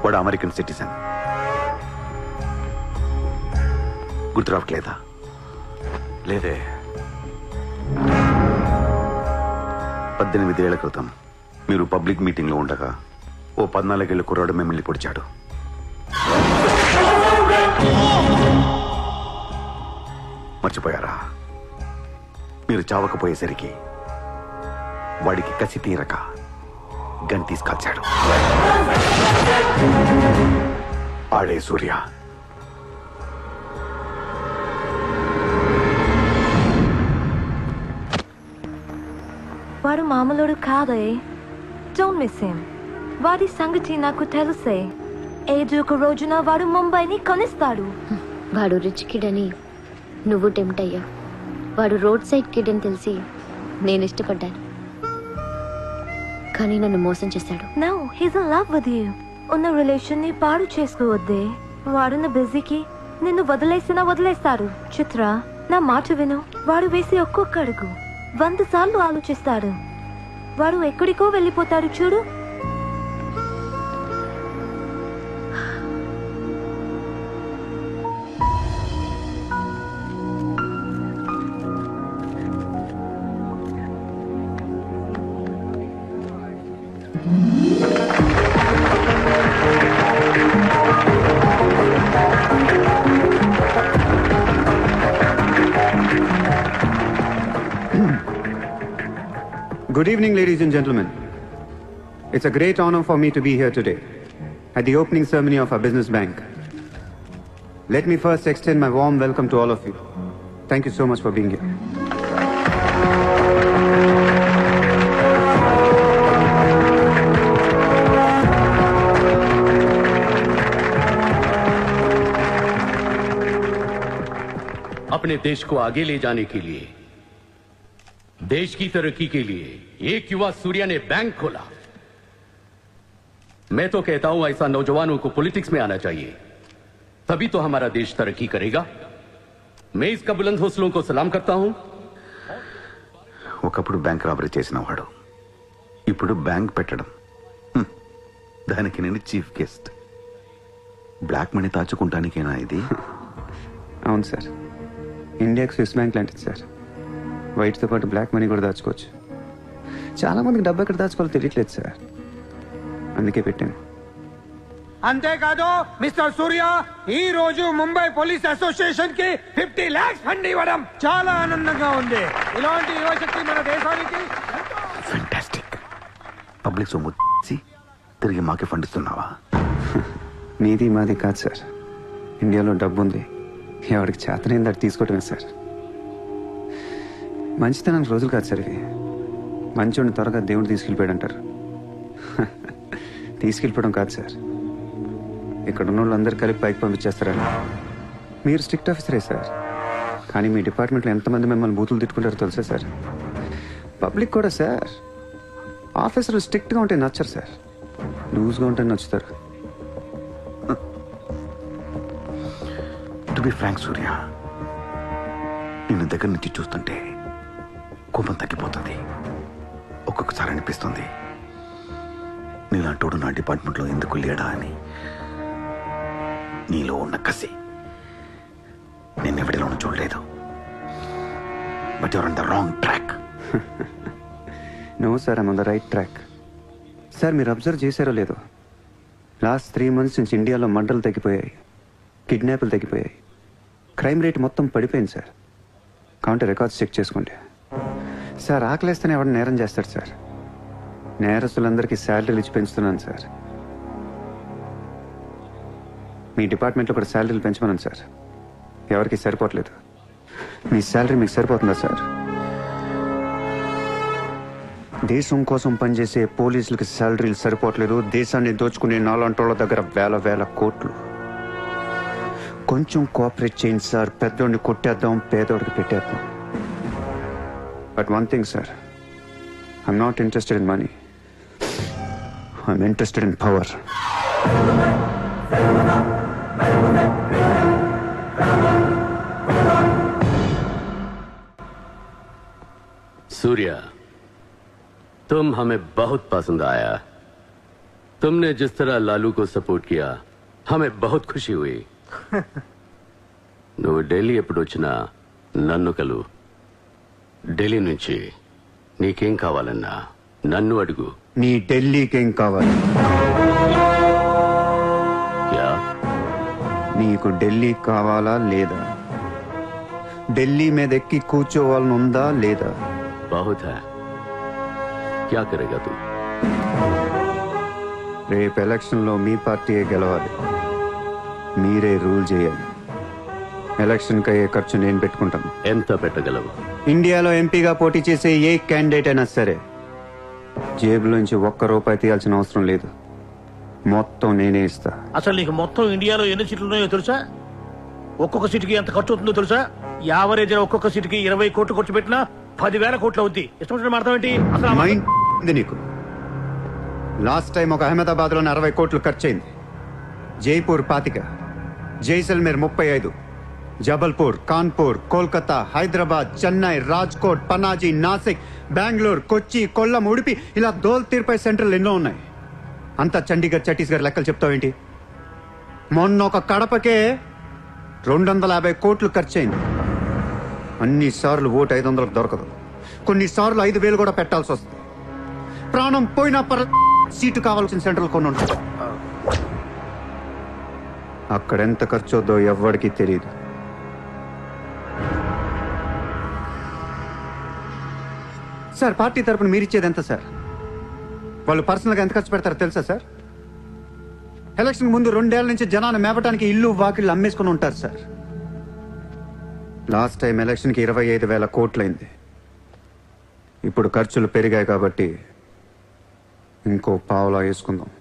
వాడు అమెరికన్ సిటిజన్. గుర్తు రావట్లేదా? లేదే. 18 ఏళ్ల క్రితం మీరు పబ్లిక్ మీటింగ్ లో ఉండగా ఓ 14 ఏళ్ల కుర్రాడు మిమ్మల్ని పొడిచాడు. మర్చిపోయారా? మీరు చావకపోయేసరికి వాడికి కసి తీరక గన్ తీసుకొచ్చాడు. ఆడే సూర్య. వాడు మామూలుడు కాదే. Don't miss him. వాడి సంగతి నాకు తెలుసే. ఏదో ఒక రోజున వాడు ముంబైని కొనిస్తాడు. వాడు రిచ్ కిడ్ అని నువ్వు టెంప్ట్ అయ్యా. వాడు రోడ్ సైడ్ కిడ్ అని తెలిసి నేను ఇష్టపడ్డాను, కానీ నన్ను మోసం చేశాడు. No, he's in love with you. ఉన్న రిలేషన్ ని పాడు చేసుకోవద్దే. వాడున్న బిజీకి నిన్ను వదిలేస్తాడు. చిత్ర, నా మాట విను. వాడు వేసి ఒక్కొక్క అడుగు 100 సార్లు ఆలోచిస్తాడు. వాడు ఎక్కడికో వెళ్ళిపోతాడు చూడు. Good evening, ladies and gentlemen. It's a great honor for me to be here today at the opening ceremony of our business bank. Let me first extend my warm welcome to all of you. Thank you so much for being here. अपने देश को आगे ले जाने के लिए, देश की तरक्की के लिए एक युवा सूर्या ने बैंक खोला। मैं तो कहता हूं ऐसा नौजवानों को पॉलिटिक्स में आना चाहिए, तभी तो हमारा देश तरक्की करेगा। मैं इसका बुलंद हौसलों को सलाम करता हूं। ఒకప్పుడు బ్యాంక్ రాబరీ చేసిన వాడు ఇప్పుడు బ్యాంక్ పెట్టడం, దానికి నేను చీఫ్ గెస్ట్. బ్లాక్ మనీ దాచుకుంటానికేనా ఇది? అవును సార్, ఇండియాకి స్విస్ బ్యాంక్ లాంటిది సార్. వైట్తో పాటు బ్లాక్ మనీ కూడా దాచుకోవచ్చు. చాలా మందికి డబ్బు ఎక్కడ దాచుకోవాలో తెలియట్లేదు సార్, అందుకే పెట్టాను. అంతేకాదు మిస్టర్ సూర్య, ఈ రోజు ముంబై పోలీస్ అసోసియేషన్ కి 50 lakhs ఫండ్ ఇవ్వడం చాలా ఆనందంగా ఉంది. ఇలాంటి యువశక్తి మన దేశానికి ఫెంటాస్టిక్. పబ్లిక్ సొమ్ము తిరిగి మాకే ఫండ్ ఇస్తున్నావా? మీది మాది కాదు సార్, ఇండియాలో డబ్బు ఉంది, ఎవరికి చేతనైంది అది తీసుకోవటమే సార్. మంచితనానికి రోజులు కాదు సార్ ఇవి. మంచోడిని త్వరగా దేవుడు తీసుకెళ్ళిపోయాడు అంటారు. తీసుకెళ్ళిపోవడం కాదు సార్, ఇక్కడ ఉన్న వాళ్ళు అందరు కలిపి పైకి పంపించేస్తారని. మీరు స్ట్రిక్ట్ ఆఫీసరే సార్, కానీ మీ డిపార్ట్మెంట్లో ఎంతమంది మిమ్మల్ని బూతులు తిట్టుకుంటారో తెలుసా సార్? పబ్లిక్ కూడా సార్. ఆఫీసర్లు స్ట్రిక్ట్గా ఉంటే నచ్చరు సార్, లూజ్గా ఉంటే నచ్చుతారు. టు బి ఫ్రాంక్ సూర్య, నిన్ను దగ్గర నుంచి చూస్తుంటే కోపం తగ్గిపోతుంది. ఒక్కొక్కసారి అనిపిస్తుంది నీలాంటోడు నా డిపార్ట్మెంట్లో ఎందుకు లేడా అని. నీలో ఉన్న కసి నేను ఎవరిలోనూ చూడలేదు. But your on the wrong track. No sir, I'm on the right track. Sir, మీరు అబ్జర్వ్ చేశారో లేదో, లాస్ట్ 3 months నుంచి ఇండియాలో మర్డర్లు తగ్గిపోయాయి, కిడ్నాప్లు తగ్గిపోయాయి, క్రైమ్ రేట్ మొత్తం పడిపోయింది సార్. కావుంటే రికార్డ్స్ చెక్ చేసుకోండి సార్. ఆకలేస్తేనే ఎవరు నేరం చేస్తాడు సార్. నేరస్తులందరికీ శాలరీలు ఇచ్చి పెంచుతున్నాను సార్. మీ డిపార్ట్మెంట్లో కూడా శాలరీలు పెంచమన్నాను సార్, ఎవరికి సరిపోవట్లేదు. మీ శాలరీ మీకు సరిపోతుందా సార్? దేశం కోసం పనిచేసే పోలీసులకి శాలరీలు సరిపోవట్లేదు, దేశాన్ని దోచుకునే నాలాంటోళ్ళ దగ్గర వేల కోట్లు. కొంచెం కోఆపరేట్ చేయండి సార్, పెద్దోడిని కొట్టేద్దాం, పేదోడికి పెట్టేద్దాం. But one thing sir, I'm not interested in money, I'm interested in power. Surya, तुम हमें बहुत पसंद आया। तुमने जिस तरह लालू को सपोर्ट किया, हमें बहुत खुशी हुई। నువ్వు ఢిల్లీ ఎప్పుడు వచ్చినా నన్ను కలు. ఢిల్లీ నుంచి నీకేం కావాలన్నా నన్ను అడుగు. నీ ఢిల్లీకేం కావాలి? క్యా? నీకు ఢిల్లీ కావాలా లేదా? ఢిల్లీ మీద ఎక్కి కూర్చోవాలని ఉందా లేదా? बहुत है, क्या करेगा तू? రేపు ఎలక్షన్లో మీ పార్టీయే గెలవాలి, మీరే రూల్ చేయాలి. ఎలక్షన్కి అయ్యే ఖర్చు నేను పెట్టుకుంటాను. ఎంత పెట్టగలవు? ఇండియాలో ఎంపీగా పోటీ చేసే ఏ క్యాండిడేట్ అయినా సరే జేబులోంచి ₹1 తీయాల్సిన అవసరం లేదు, మొత్తం నేనే ఇస్తా. అసలు నీకు మొత్తం ఇండియాలో ఎన్ని సీట్లు ఉన్నాయో తెలుసా? ఒక్కొక్క సీటుకి ఎంత ఖర్చు అవుతుందో తెలుసా? యావరేజ్ ఒక్కొక్క సీటుకి 20 కోట్లు ఖర్చు పెట్టినా 10,000 కోట్లు అవుద్ది. ఇష్టం మాట్లాడేంటి అసలు? మైండ్ నీకు. లాస్ట్ టైం ఒక అహ్మదాబాద్ లో 60 కోట్లు ఖర్చయింది, జైపూర్ 25, జైసల్మేర్ 35, జబల్పూర్, కాన్పూర్, కోల్కతా, హైదరాబాద్, చెన్నై, రాజ్కోట్, పనాజీ, నాసిక్, బెంగళూరు, కొచ్చి, కొల్లం, ఉడిపి ఇలా దోల్ తీర్పై సెంటర్లు ఎన్నో ఉన్నాయి. అంతా చండీగఢ్ ఛత్తీస్గఢ్ లెక్కలు చెప్తావేంటి? మొన్న ఒక కడపకే 250 కోట్లు ఖర్చయింది. అన్నిసార్లు ఓటు 500కు దొరకదు. కొన్నిసార్లు 5,000 కూడా పెట్టాల్సి వస్తుంది. ప్రాణం పోయినా సీటు కావాల్సిన సెంటర్లు కొన్ని ఉంటాయి. అక్కడెంత ఖర్చు అవుద్దో ఎవ్వడికి తెలియదు. సార్, పార్టీ తరపున మీరిచ్చేది ఎంత సార్? వాళ్ళు పర్సనల్గా ఎంత ఖర్చు పెడతారో తెలుసా సార్? ఎలక్షన్ ముందు 2 ఏళ్ల నుంచి జనాన్ని మేపటానికి ఇల్లు వాకిళ్ళు అమ్మేసుకుని ఉంటారు సార్. లాస్ట్ టైం ఎలక్షన్కి 25,000 కోట్లయింది. ఇప్పుడు ఖర్చులు పెరిగాయి కాబట్టి ఇంకో పావులా వేసుకుందాం.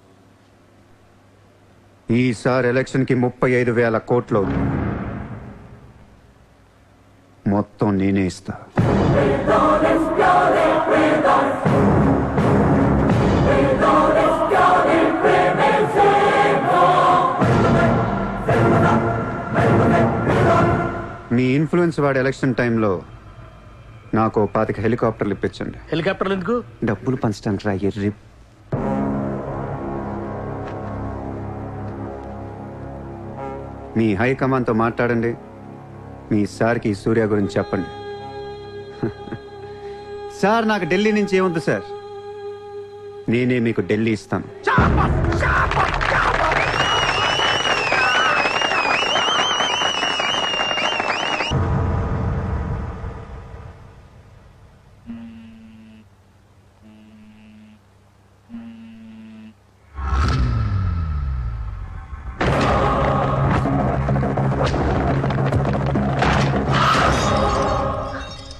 ఈసారి ఎలక్షన్కి 35,000 కోట్లు అవుతుంది. మొత్తం నేనే ఇస్తా. మీ ఇన్ఫ్లుయెన్స్ వాడి ఎలక్షన్ టైంలో నాకు 25 హెలికాప్టర్లు ఇప్పించండి. హెలికాప్టర్లు ఎందుకు? డబ్బులు పంచడానికి రా ఎర్రి. మీ హైకమాండ్తో మాట్లాడండి. మీ సార్కి ఈ సూర్య గురించి చెప్పండి. సార్, నాకు ఢిల్లీ నుంచి ఏముంది సార్, నేనే మీకు ఢిల్లీ ఇస్తాను.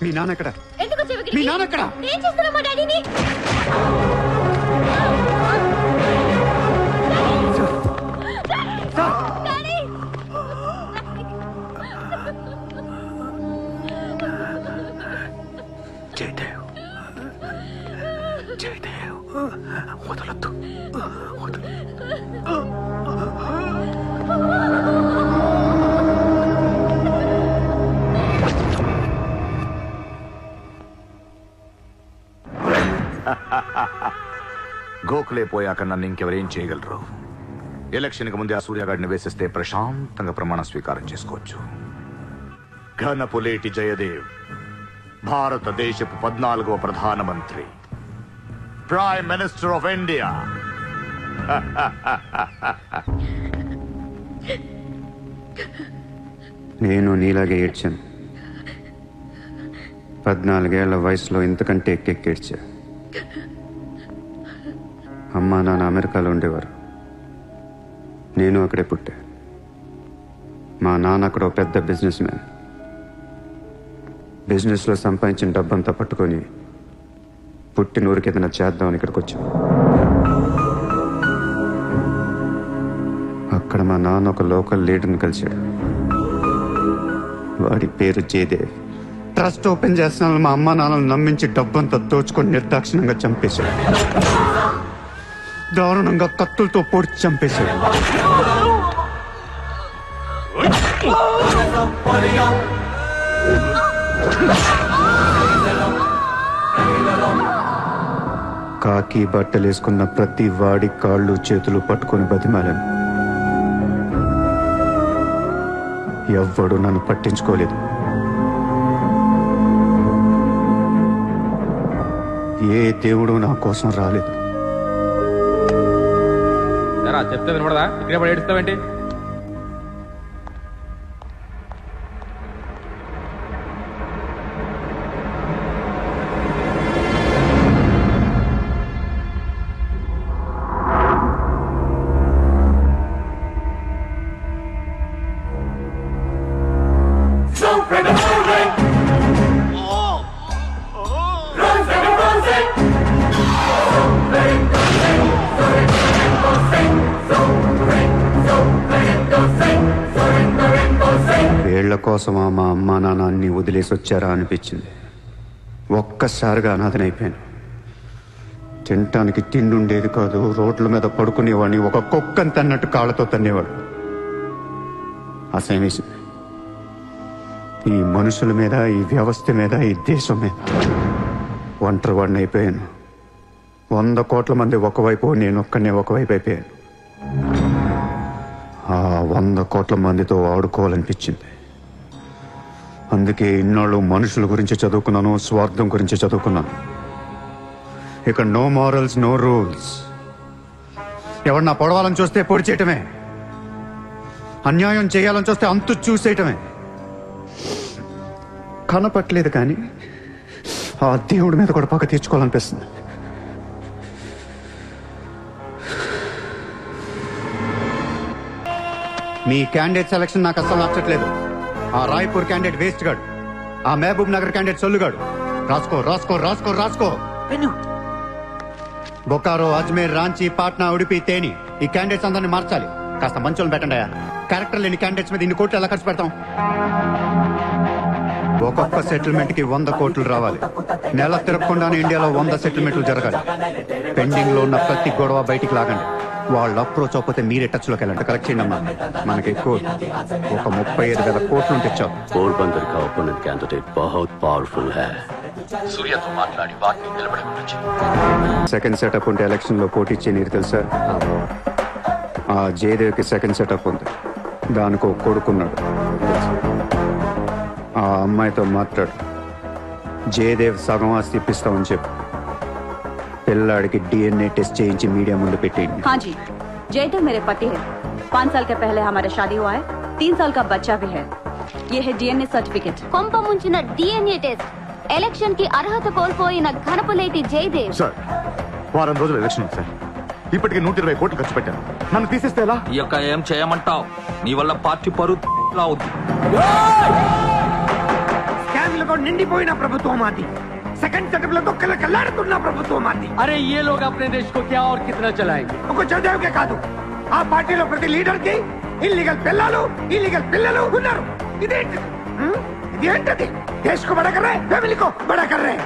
మీ నాన్న ఎక్కడ? మీ నాన్న ఎక్కడ? ఏం చేస్తున్నా మా డాడీని? జయదేవ్, జయదేవ్, వదలొద్దు, వదలు. గోఖలే పోయాక నన్ను ఇంకెవరేం చేయగలరు? ఎలక్షన్కి ముందే ఆ సూర్యగాడిని వేసేస్తే ప్రశాంతంగా ప్రమాణ స్వీకారం చేసుకోవచ్చు. ఘనపులేటి జయదేవ్ భారతదేశపు 14వ ప్రధానమంత్రి, ప్రైమ్ మినిస్టర్ ఆఫ్ ఇండియా. నేను నీలాగే ఏడ్చాను. 14 ఏళ్ల వయసులో ఇంతకంటే ఎక్కెక్కేడ్చా. అమ్మా నాన్న అమెరికాలో ఉండేవారు. నేను అక్కడే పుట్టా. మా నాన్న అక్కడ ఒక పెద్ద బిజినెస్ మ్యాన్. బిజినెస్లో సంపాదించిన డబ్బంతా పట్టుకొని పుట్టిన ఊరికి ఏదైనా చేద్దామని ఇక్కడికి వచ్చాం. అక్కడ మా నాన్న ఒక లోకల్ లీడర్ని కలిశాడు. వాడి పేరు జయదేవ్. ట్రస్ట్ ఓపెన్ చేస్తున్నాను మా అమ్మ నాన్నలు నమ్మించి డబ్బంతా దోచుకొని నిర్దాక్షిణంగా చంపేశాడు. దారుణంగా కత్తులతో పొడిచి చంపేశాడు. కాకి బట్టలేసుకున్న ప్రతి వాడి కాళ్ళు చేతులు పట్టుకొని బతిమాలను. ఎవ్వడు నన్ను పట్టించుకోలేదు. ఏ దేవుడు నా కోసం రాలేదు. చెప్తే వినపడదా? ఇక్కడే పడి ఏడుస్తావేంటి? వీళ్ల కోసమా మా అమ్మా నాన్న అన్ని వదిలేసి వచ్చారా అనిపించింది. ఒక్కసారిగా అనాథనైపోయాను. తినటానికి తిండి ఉండేది కాదు. రోడ్ల మీద పడుకునేవాడిని. ఒక కుక్కని తన్నట్టు కాళ్ళతో తన్నేవాడు. అసహ్యం వేసింది. ఈ మనుషుల మీద, ఈ వ్యవస్థ మీద, ఈ దేశం మీద ఒంటరి వాడిని అయిపోయాను. 100 కోట్ల మంది ఒకవైపు, నేను ఒక్కనే ఒకవైపు అయిపోయాను. ఆ 100 కోట్ల మందితో ఆడుకోవాలనిపించింది. అందుకే ఇన్నాళ్ళు మనుషుల గురించి చదువుకున్నాను, స్వార్థం గురించి చదువుకున్నాను. ఇక నో మారల్స్, నో రూల్స్. ఎవరన్నా పొడవాలని చూస్తే పొడి చేయటమే, అన్యాయం చేయాలని చూస్తే అంతు చూసేయటమే. కనపట్లేదు కానీ ఆ దేవుడి మీద కూడా పక్క తీర్చుకోవాలనిపిస్తుంది. మీ క్యాండిడేట్ సెలక్షన్ నాకు అసలు నచ్చట్లేదు. ఆ రాయ్పూర్ క్యాండిడేట్ వేస్ట్ గాడు, ఆ మహబూబ్ నగర్ క్యాండిడేట్ సొల్లుగాడు. రాసుకో రాసుకో రాసుకో రాసుకో. బొకారో, అజ్మేర్, రాంచీ, పాట్నా, ఉడిపి, తేని ఈ క్యాండిడేట్స్ అందరినీ మార్చాలి. కాస్త మంచోళ్ళని పెట్టండి. క్యారెక్టర్ లేని క్యాండిడేట్స్ మీద ఇన్ని కోట్లు ఎలా ఖర్చు పెడతాం? ఒక్కొక్క సెటిల్మెంట్ కి 100 కోట్లు రావాలి. నెల తిరగకుండానే ఇండియాలో 100 సెటిల్మెంట్లు జరగాలి. పెండింగ్ లో ఉన్న ప్రతి గొడవ బయటికి లాగండి. వాళ్ళు అప్రోచ్ అవ్వకపోతే మీరే టచ్ లోకి వెళ్ళండి. కరెక్ట్ చేయండి అమ్మా. మనకి ఎక్కువ ఒక 35,000 కోట్లు ఉంటే చాలు. పోర్బందర్ का ओपोनेंट कैंडिडेट बहुत पावरफुल है. సూర్యతో మాట్లాడి వాటిని నిలబడవచ్చు. సెకండ్ సెటప్ ఉంటే ఎలక్షన్ లో పోటీ చేయనీరు తెలుసా? ఆ జయదేవ్కి సెకండ్ సెటప్ ఉంది. దానికి ఒక కొడుకున్నాడు. ఆ అమ్మాయితో మాట్లాడు. జయదేవ్ సగం ఆస్తి ఇప్పిస్తామని చెప్పు. పిల్లాడికి DNA టెస్ట్ చేయించి మీడియా ముందు పెట్టేయండి. हाँ जी, जयदेव मेरे पति है. 5 साल के पहले हमारा शादी हुआ है. 3 साल का बच्चा भी है. ये है DNA सर्टिफिकेट. కొంప ముంచిన DNA టెస్ట్. ఎలక్షన్ కి అర్హత కోల్పోయిన ఘనపులేటి జయదేవ్. సార్, వారం రోజులు ఎలక్షన్ ఉంది సార్. ఇప్పటికి 120 కోట్లు ఖర్చు పెట్టాను. నన్ను తీసేస్తే ఎలా? ఈ యొక్క ఏం చేయమంటావు? నీ వల్ల పార్టీ పరువు అవుతుంది. స్కామ్లతో నిండిపోయిన ప్రభుత్వం మాది. సెకండ్ సెటప్ లతో కళ్ళకల్లాడుతున్న ప్రభుత్వం మాది. अरे ये लोग अपने देश को क्या और कितना चलाएंगे? ఒక జయదేవ్కే కాదు, ఆ పార్టీలో ప్రతి లీడర్ కి ఇల్లీగల్ పిల్లలు, ఇల్లీగల్ పిల్లలు ఉన్నారు. ఇదేంటది? దేశ్ కు బడా కర్ రహే, ఫ్యామిలీ కో బడా కర్ రహే.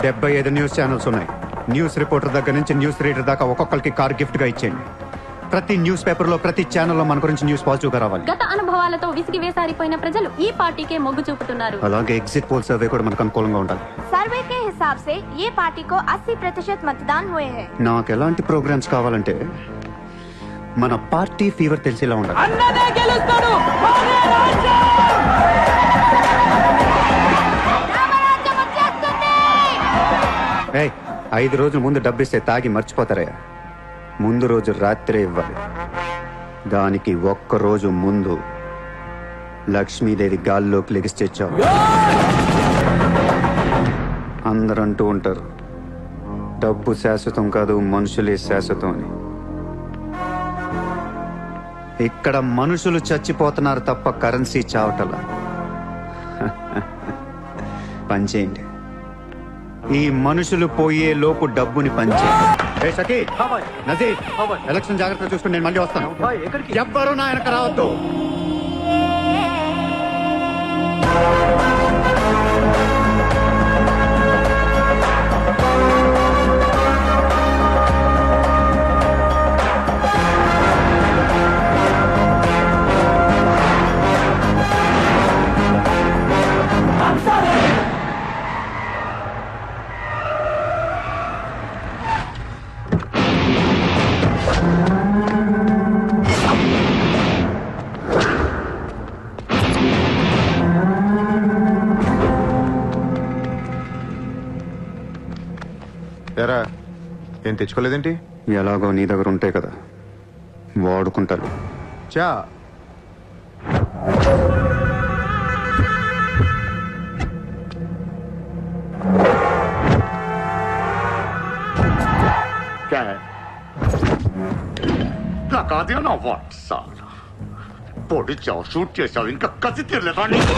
75 న్యూస్ ఛానల్స్ ఉన్నాయి. న్యూస్ రిపోర్టర్ దగ్గర నుంచి న్యూస్ రీడర్ దాకా ఒక్కొక్కరికి కార్ గిఫ్ట్ గా ఇచ్చేయండి. ప్రతి న్యూస్ పేపర్ లో, ప్రతి ఛానల్లో మన గురించి న్యూస్ పాజిటివ్ గా రావాలి. గత అనుభవాలతో విసిగి వేసారిపోయిన ప్రజలు ఈ పార్టీకే మొగ్గు చూపుతున్నారు. అలాగే ఎగ్జిట్ పోల్ సర్వే కూడా మనకు అనుకూలంగా ఉండాలి. सर्वे के हिसाब से ये पार्टी को 80% मतदान हुए हैं. నాకు ఎలాంటి ప్రోగ్రామ్స్ కావాలంటే మన పార్టీ ఫీవర్ తెలిసేలా ఉండాలి. అన్నదే గెలుస్తాడు. 5 రోజుల ముందు డబ్బిస్తే తాగి మర్చిపోతారయ్యా. ముందు రోజు రాత్రే ఇవ్వాలి. దానికి 1 రోజు ముందు లక్ష్మీదేవి గాల్లోకి లెగిసి తెచ్చావు. అందరూ అంటూ ఉంటారు డబ్బు శాశ్వతం కాదు, మనుషులే శాశ్వతం అని. ఇక్కడ మనుషులు చచ్చిపోతున్నారు తప్ప కరెన్సీ చావటలా. పనిచేయండి. ఈ మనుషులు పోయే లోపు డబ్బుని పంచేయండి. నజీర్, ఎలక్షన్ జాగ్రత్త చూసుకుని నేను మళ్ళీ వస్తాను. ఎవ్వరూ నా వెనక రావద్దు. ఎరా, ఏం తెచ్చుకోలేదేంటి? ఎలాగో నీ దగ్గర ఉంటాయి కదా, వాడుకుంటాను. చా నాకాదేనా వాట్ సార్? పొడిచావు, షూట్ చేసావు, ఇంకా కసి తీరలేదా నీకు?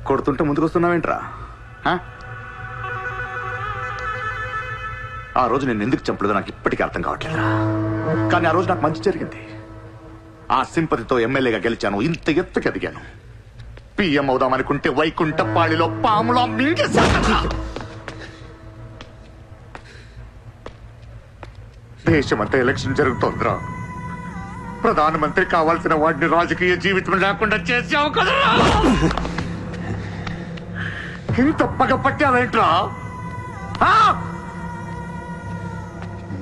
కొడుతుంటే ముందుకొస్తున్నావేంట్రా? ఆ రోజు నేను ఎందుకు చంపలేదో నాకు ఇప్పటికీ అర్థం కావట్లేదు. కానీ ఆ రోజు నాకు మంచి జరిగింది. ఆ సింపతితో ఎమ్మెల్యేగా గెలిచాను. ఇంత ఎత్తుకు ఎదిగాను. పిఎం అవుదామనుకుంటే వైకుంఠపాళిలో పాములో మింగేశాను. దేశమంతా ఎలక్షన్ జరుగుతోందిరా. ప్రధానమంత్రి కావాల్సిన వాడిని రాజకీయ జీవితం లేకుండా చేసావు కదరా. ఇంత పగ పట్టావేంట్రా?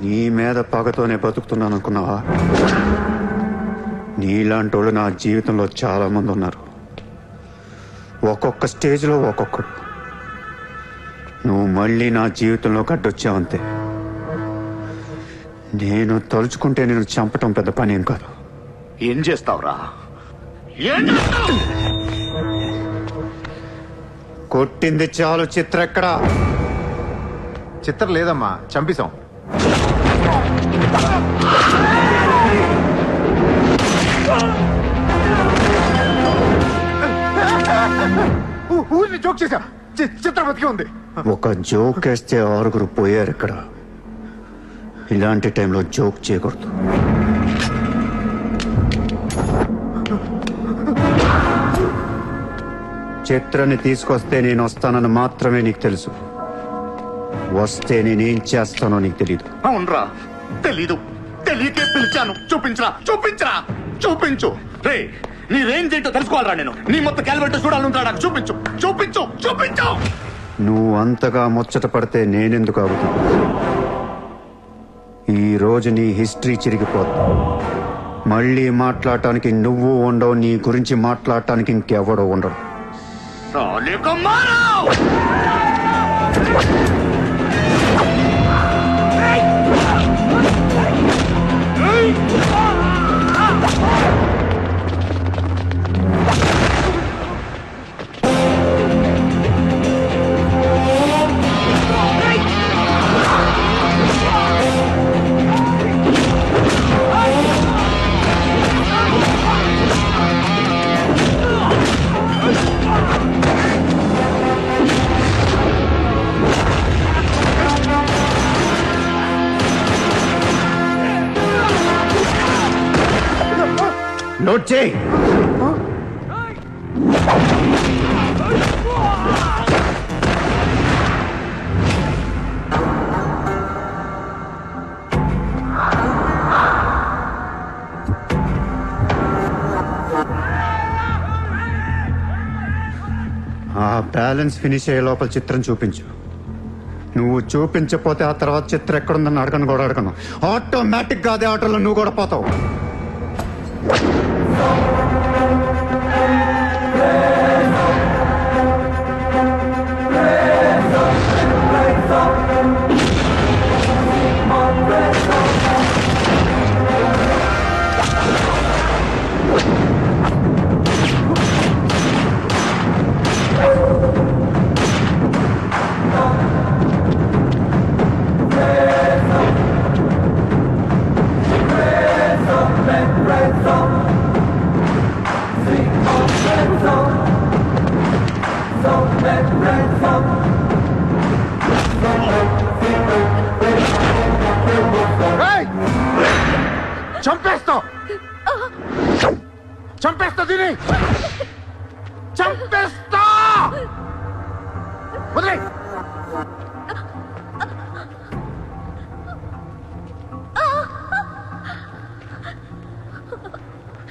నీ మీద పగతోనే బతుకుతున్నాను అనుకున్నావా? నీలాంటి వాళ్ళు నా జీవితంలో చాలా మంది ఉన్నారు. ఒక్కొక్క స్టేజ్లో ఒక్కొక్కడు. నువ్వు మళ్ళీ నా జీవితంలో గడ్డొచ్చావంతే. నేను తలుచుకుంటే నేను చంపటం పెద్ద పని ఏం కాదు. ఏం చేస్తావురా? కొట్టింది చాలు. చిత్ర ఎక్కడా? చిత్ర లేదమ్మా, చంపేశాం. ఊరిని జోక్ చేశా. చిత్ర బతికి ఉంది. ఒక జోక్ వేస్తే 6 పోయారు ఇక్కడ. ఇలాంటి టైంలో జోక్ చేయకూడదు. చిత్రాన్ని తీసుకొస్తే నేను వస్తానని మాత్రమే నీకు తెలుసు. వస్తే నేనేం చేస్తానో నీకు తెలీదు. అవునరా, తెలీదు. తెలియకే పిలిచాను. చూపించరా, చూపించరా, చూపించు. రే, నీ రేంజ్ ఏంటో తెలుసుకోవాలరా నేను. నీ మొత్తం క్యాలిబర్ చూడాలంటా. నాకు చూపించు, చూపించు, చూపించు. నువ్వు అంతగా ముచ్చట పడితే నేనెందుకు ఆగుతా? ఈ రోజు నీ హిస్టరీ చిరిగిపోద్ది. మళ్ళీ మాట్లాడటానికి నువ్వు ఉండవు. నీ గురించి మాట్లాడటానికి ఇంకెవడో ఉండడు. నోట్ చేయి. ఆ బ్యాలెన్స్ ఫినిష్ అయ్యే లోపల చిత్రం చూపించు. నువ్వు చూపించకపోతే ఆ తర్వాత చిత్రం ఎక్కడుందని అడగను కూడా అడగను. ఆటోమేటిక్ గా అదే ఆటోలో నువ్వు కూడా పోతావు. చంపేస్తావు, చంపేస్తా, దీని చంపేస్తా. వదిలే.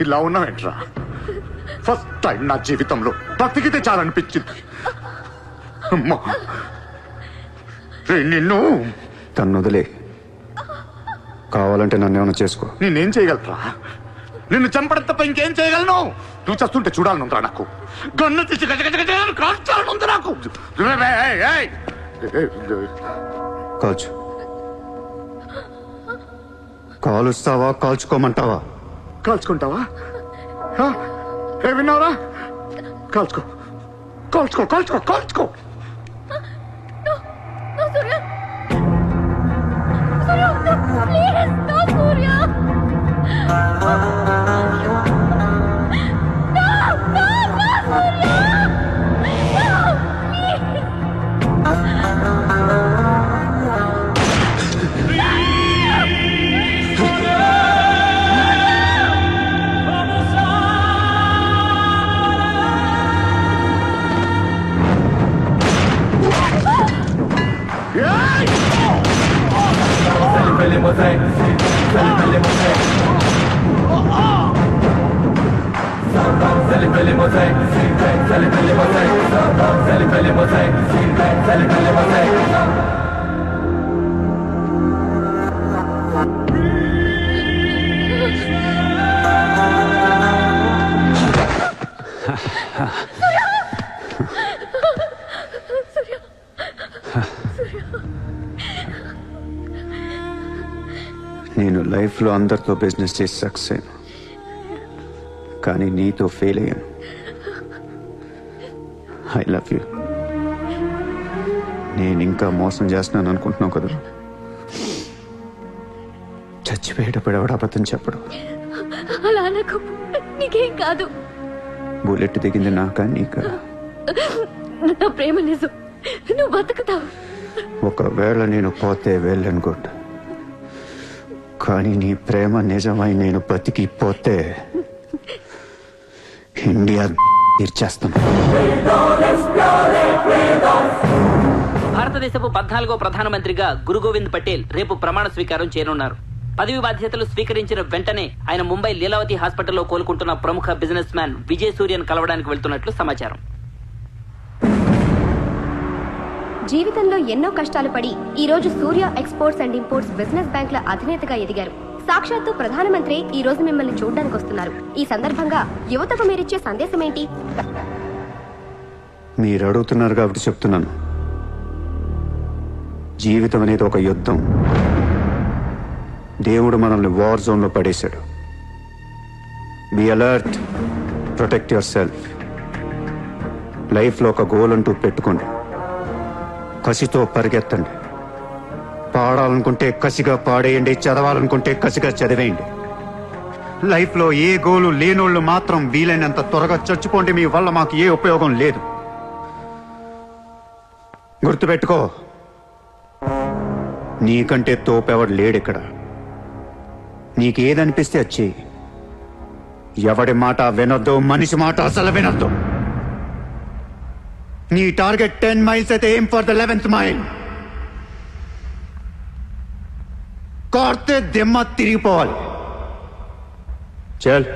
ఇలా ఉన్నావేంట్రా? ఫస్ట్ టైం నా జీవితంలో బ్రతికితే చాలనిపించింది. అమ్మా, నిన్ను తను వదిలే. కావాలంటే నన్ను ఏమైనా చేసుకో. నేనేం చేయగలరా? నిన్ను చంపడం తప్ప ఇంకేం చేయగలను? నువ్వు చేస్తుంటే చూడాలనుందిరా నాకు. గన్ను తీసి కాల్చాలనుంది నాకు. కాల్చు. కాలుస్తావా కాల్చుకోమంటావా? కాల్చుకుంటావా? ఏ విన్నావరా? కాల్చుకో, కాల్చుకో, కాల్చుకో, కాల్చుకో. నేను లైఫ్లో అందరితో బిజినెస్ చేసి సక్సెస్ అయ్యాను, కానీ నీతో ఫెయిల్ అయ్యాను. I love you. నేను ఇంకా మోసం చేస్తున్నాను అనుకుంటున్నావు కదా? చచ్చిపోయేటప్పుడు ఎవడు అబద్ధం చెప్పడు. అలా అనకు, నీకేం కాదు. బుల్లెట్ దిగింది నాకా నీకా? నా ప్రేమ నిజం, నువ్వు బతుకుతావు. ఒకవేళ నేను పోతే వెళ్ళను గుడ్, కానీ నీ ప్రేమ నిజమై నేను బతికిపోతే ఇండియా తీర్చేస్తాను. భారతదేశపు 14వ ప్రధానమంత్రిగా గురు గోవింద్ పటేల్ రేపు ప్రమాణ స్వీకారం చేయనున్నారు. పదవి బాధ్యతలు స్వీకరించిన వెంటనే ఆయన ముంబై లీలావతి హాస్పిటల్లో కోలుకుంటున్న ప్రముఖ బిజినెస్ మ్యాన్ విజయ్ సూర్యను కలవడానికి వెళ్తున్నట్లు సమాచారం. జీవితంలో ఎన్నో కష్టాలు పడి ఈ రోజు సూర్య ఎక్స్పోర్ట్స్ అండ్ ఇంపోర్ట్స్ బిజినెస్ బ్యాంకుల అధినేతగా ఎదిగారు. సాక్షాత్తు ప్రధానమంత్రి ఈ రోజు మిమ్మల్ని చూడడానికి వస్తున్నారు. ఈ సందర్భంగా యువతకు మీరిచ్చే సందేశం ఏంటి? మీరు అడుగుతున్నారు కాబట్టి చెప్తున్నాను. జీవితం అనేది ఒక యుద్ధం. దేవుడు మనల్ని వార్ జోన్లో పడేశాడు. Be alert, protect your self. లైఫ్లో ఒక గోల్ అంటూ పెట్టుకోండి, కసితో పరిగెత్తండి. పాడాలనుకుంటే కసిగా పాడేయండి, చదవాలనుకుంటే కసిగా చదివేయండి. లైఫ్లో ఏ గోలు లేనోళ్ళు మాత్రం వీలైనంత త్వరగా చచ్చిపోండి. మీ వల్ల మాకు ఏ ఉపయోగం లేదు. గుర్తుపెట్టుకో, నీకంటే తోపెవడు లేడిక్కడ. నీకేదనిపిస్తే అది చెయ్యి. ఎవడి మాట వినొద్దు, మనిషి మాట అసలు వినొద్దు. నీ టార్గెట్ 10 మైల్స్ అయితే aim for the 11th mile. కార్తే దిమ్మ తిరిగిపోవాలి. చల్.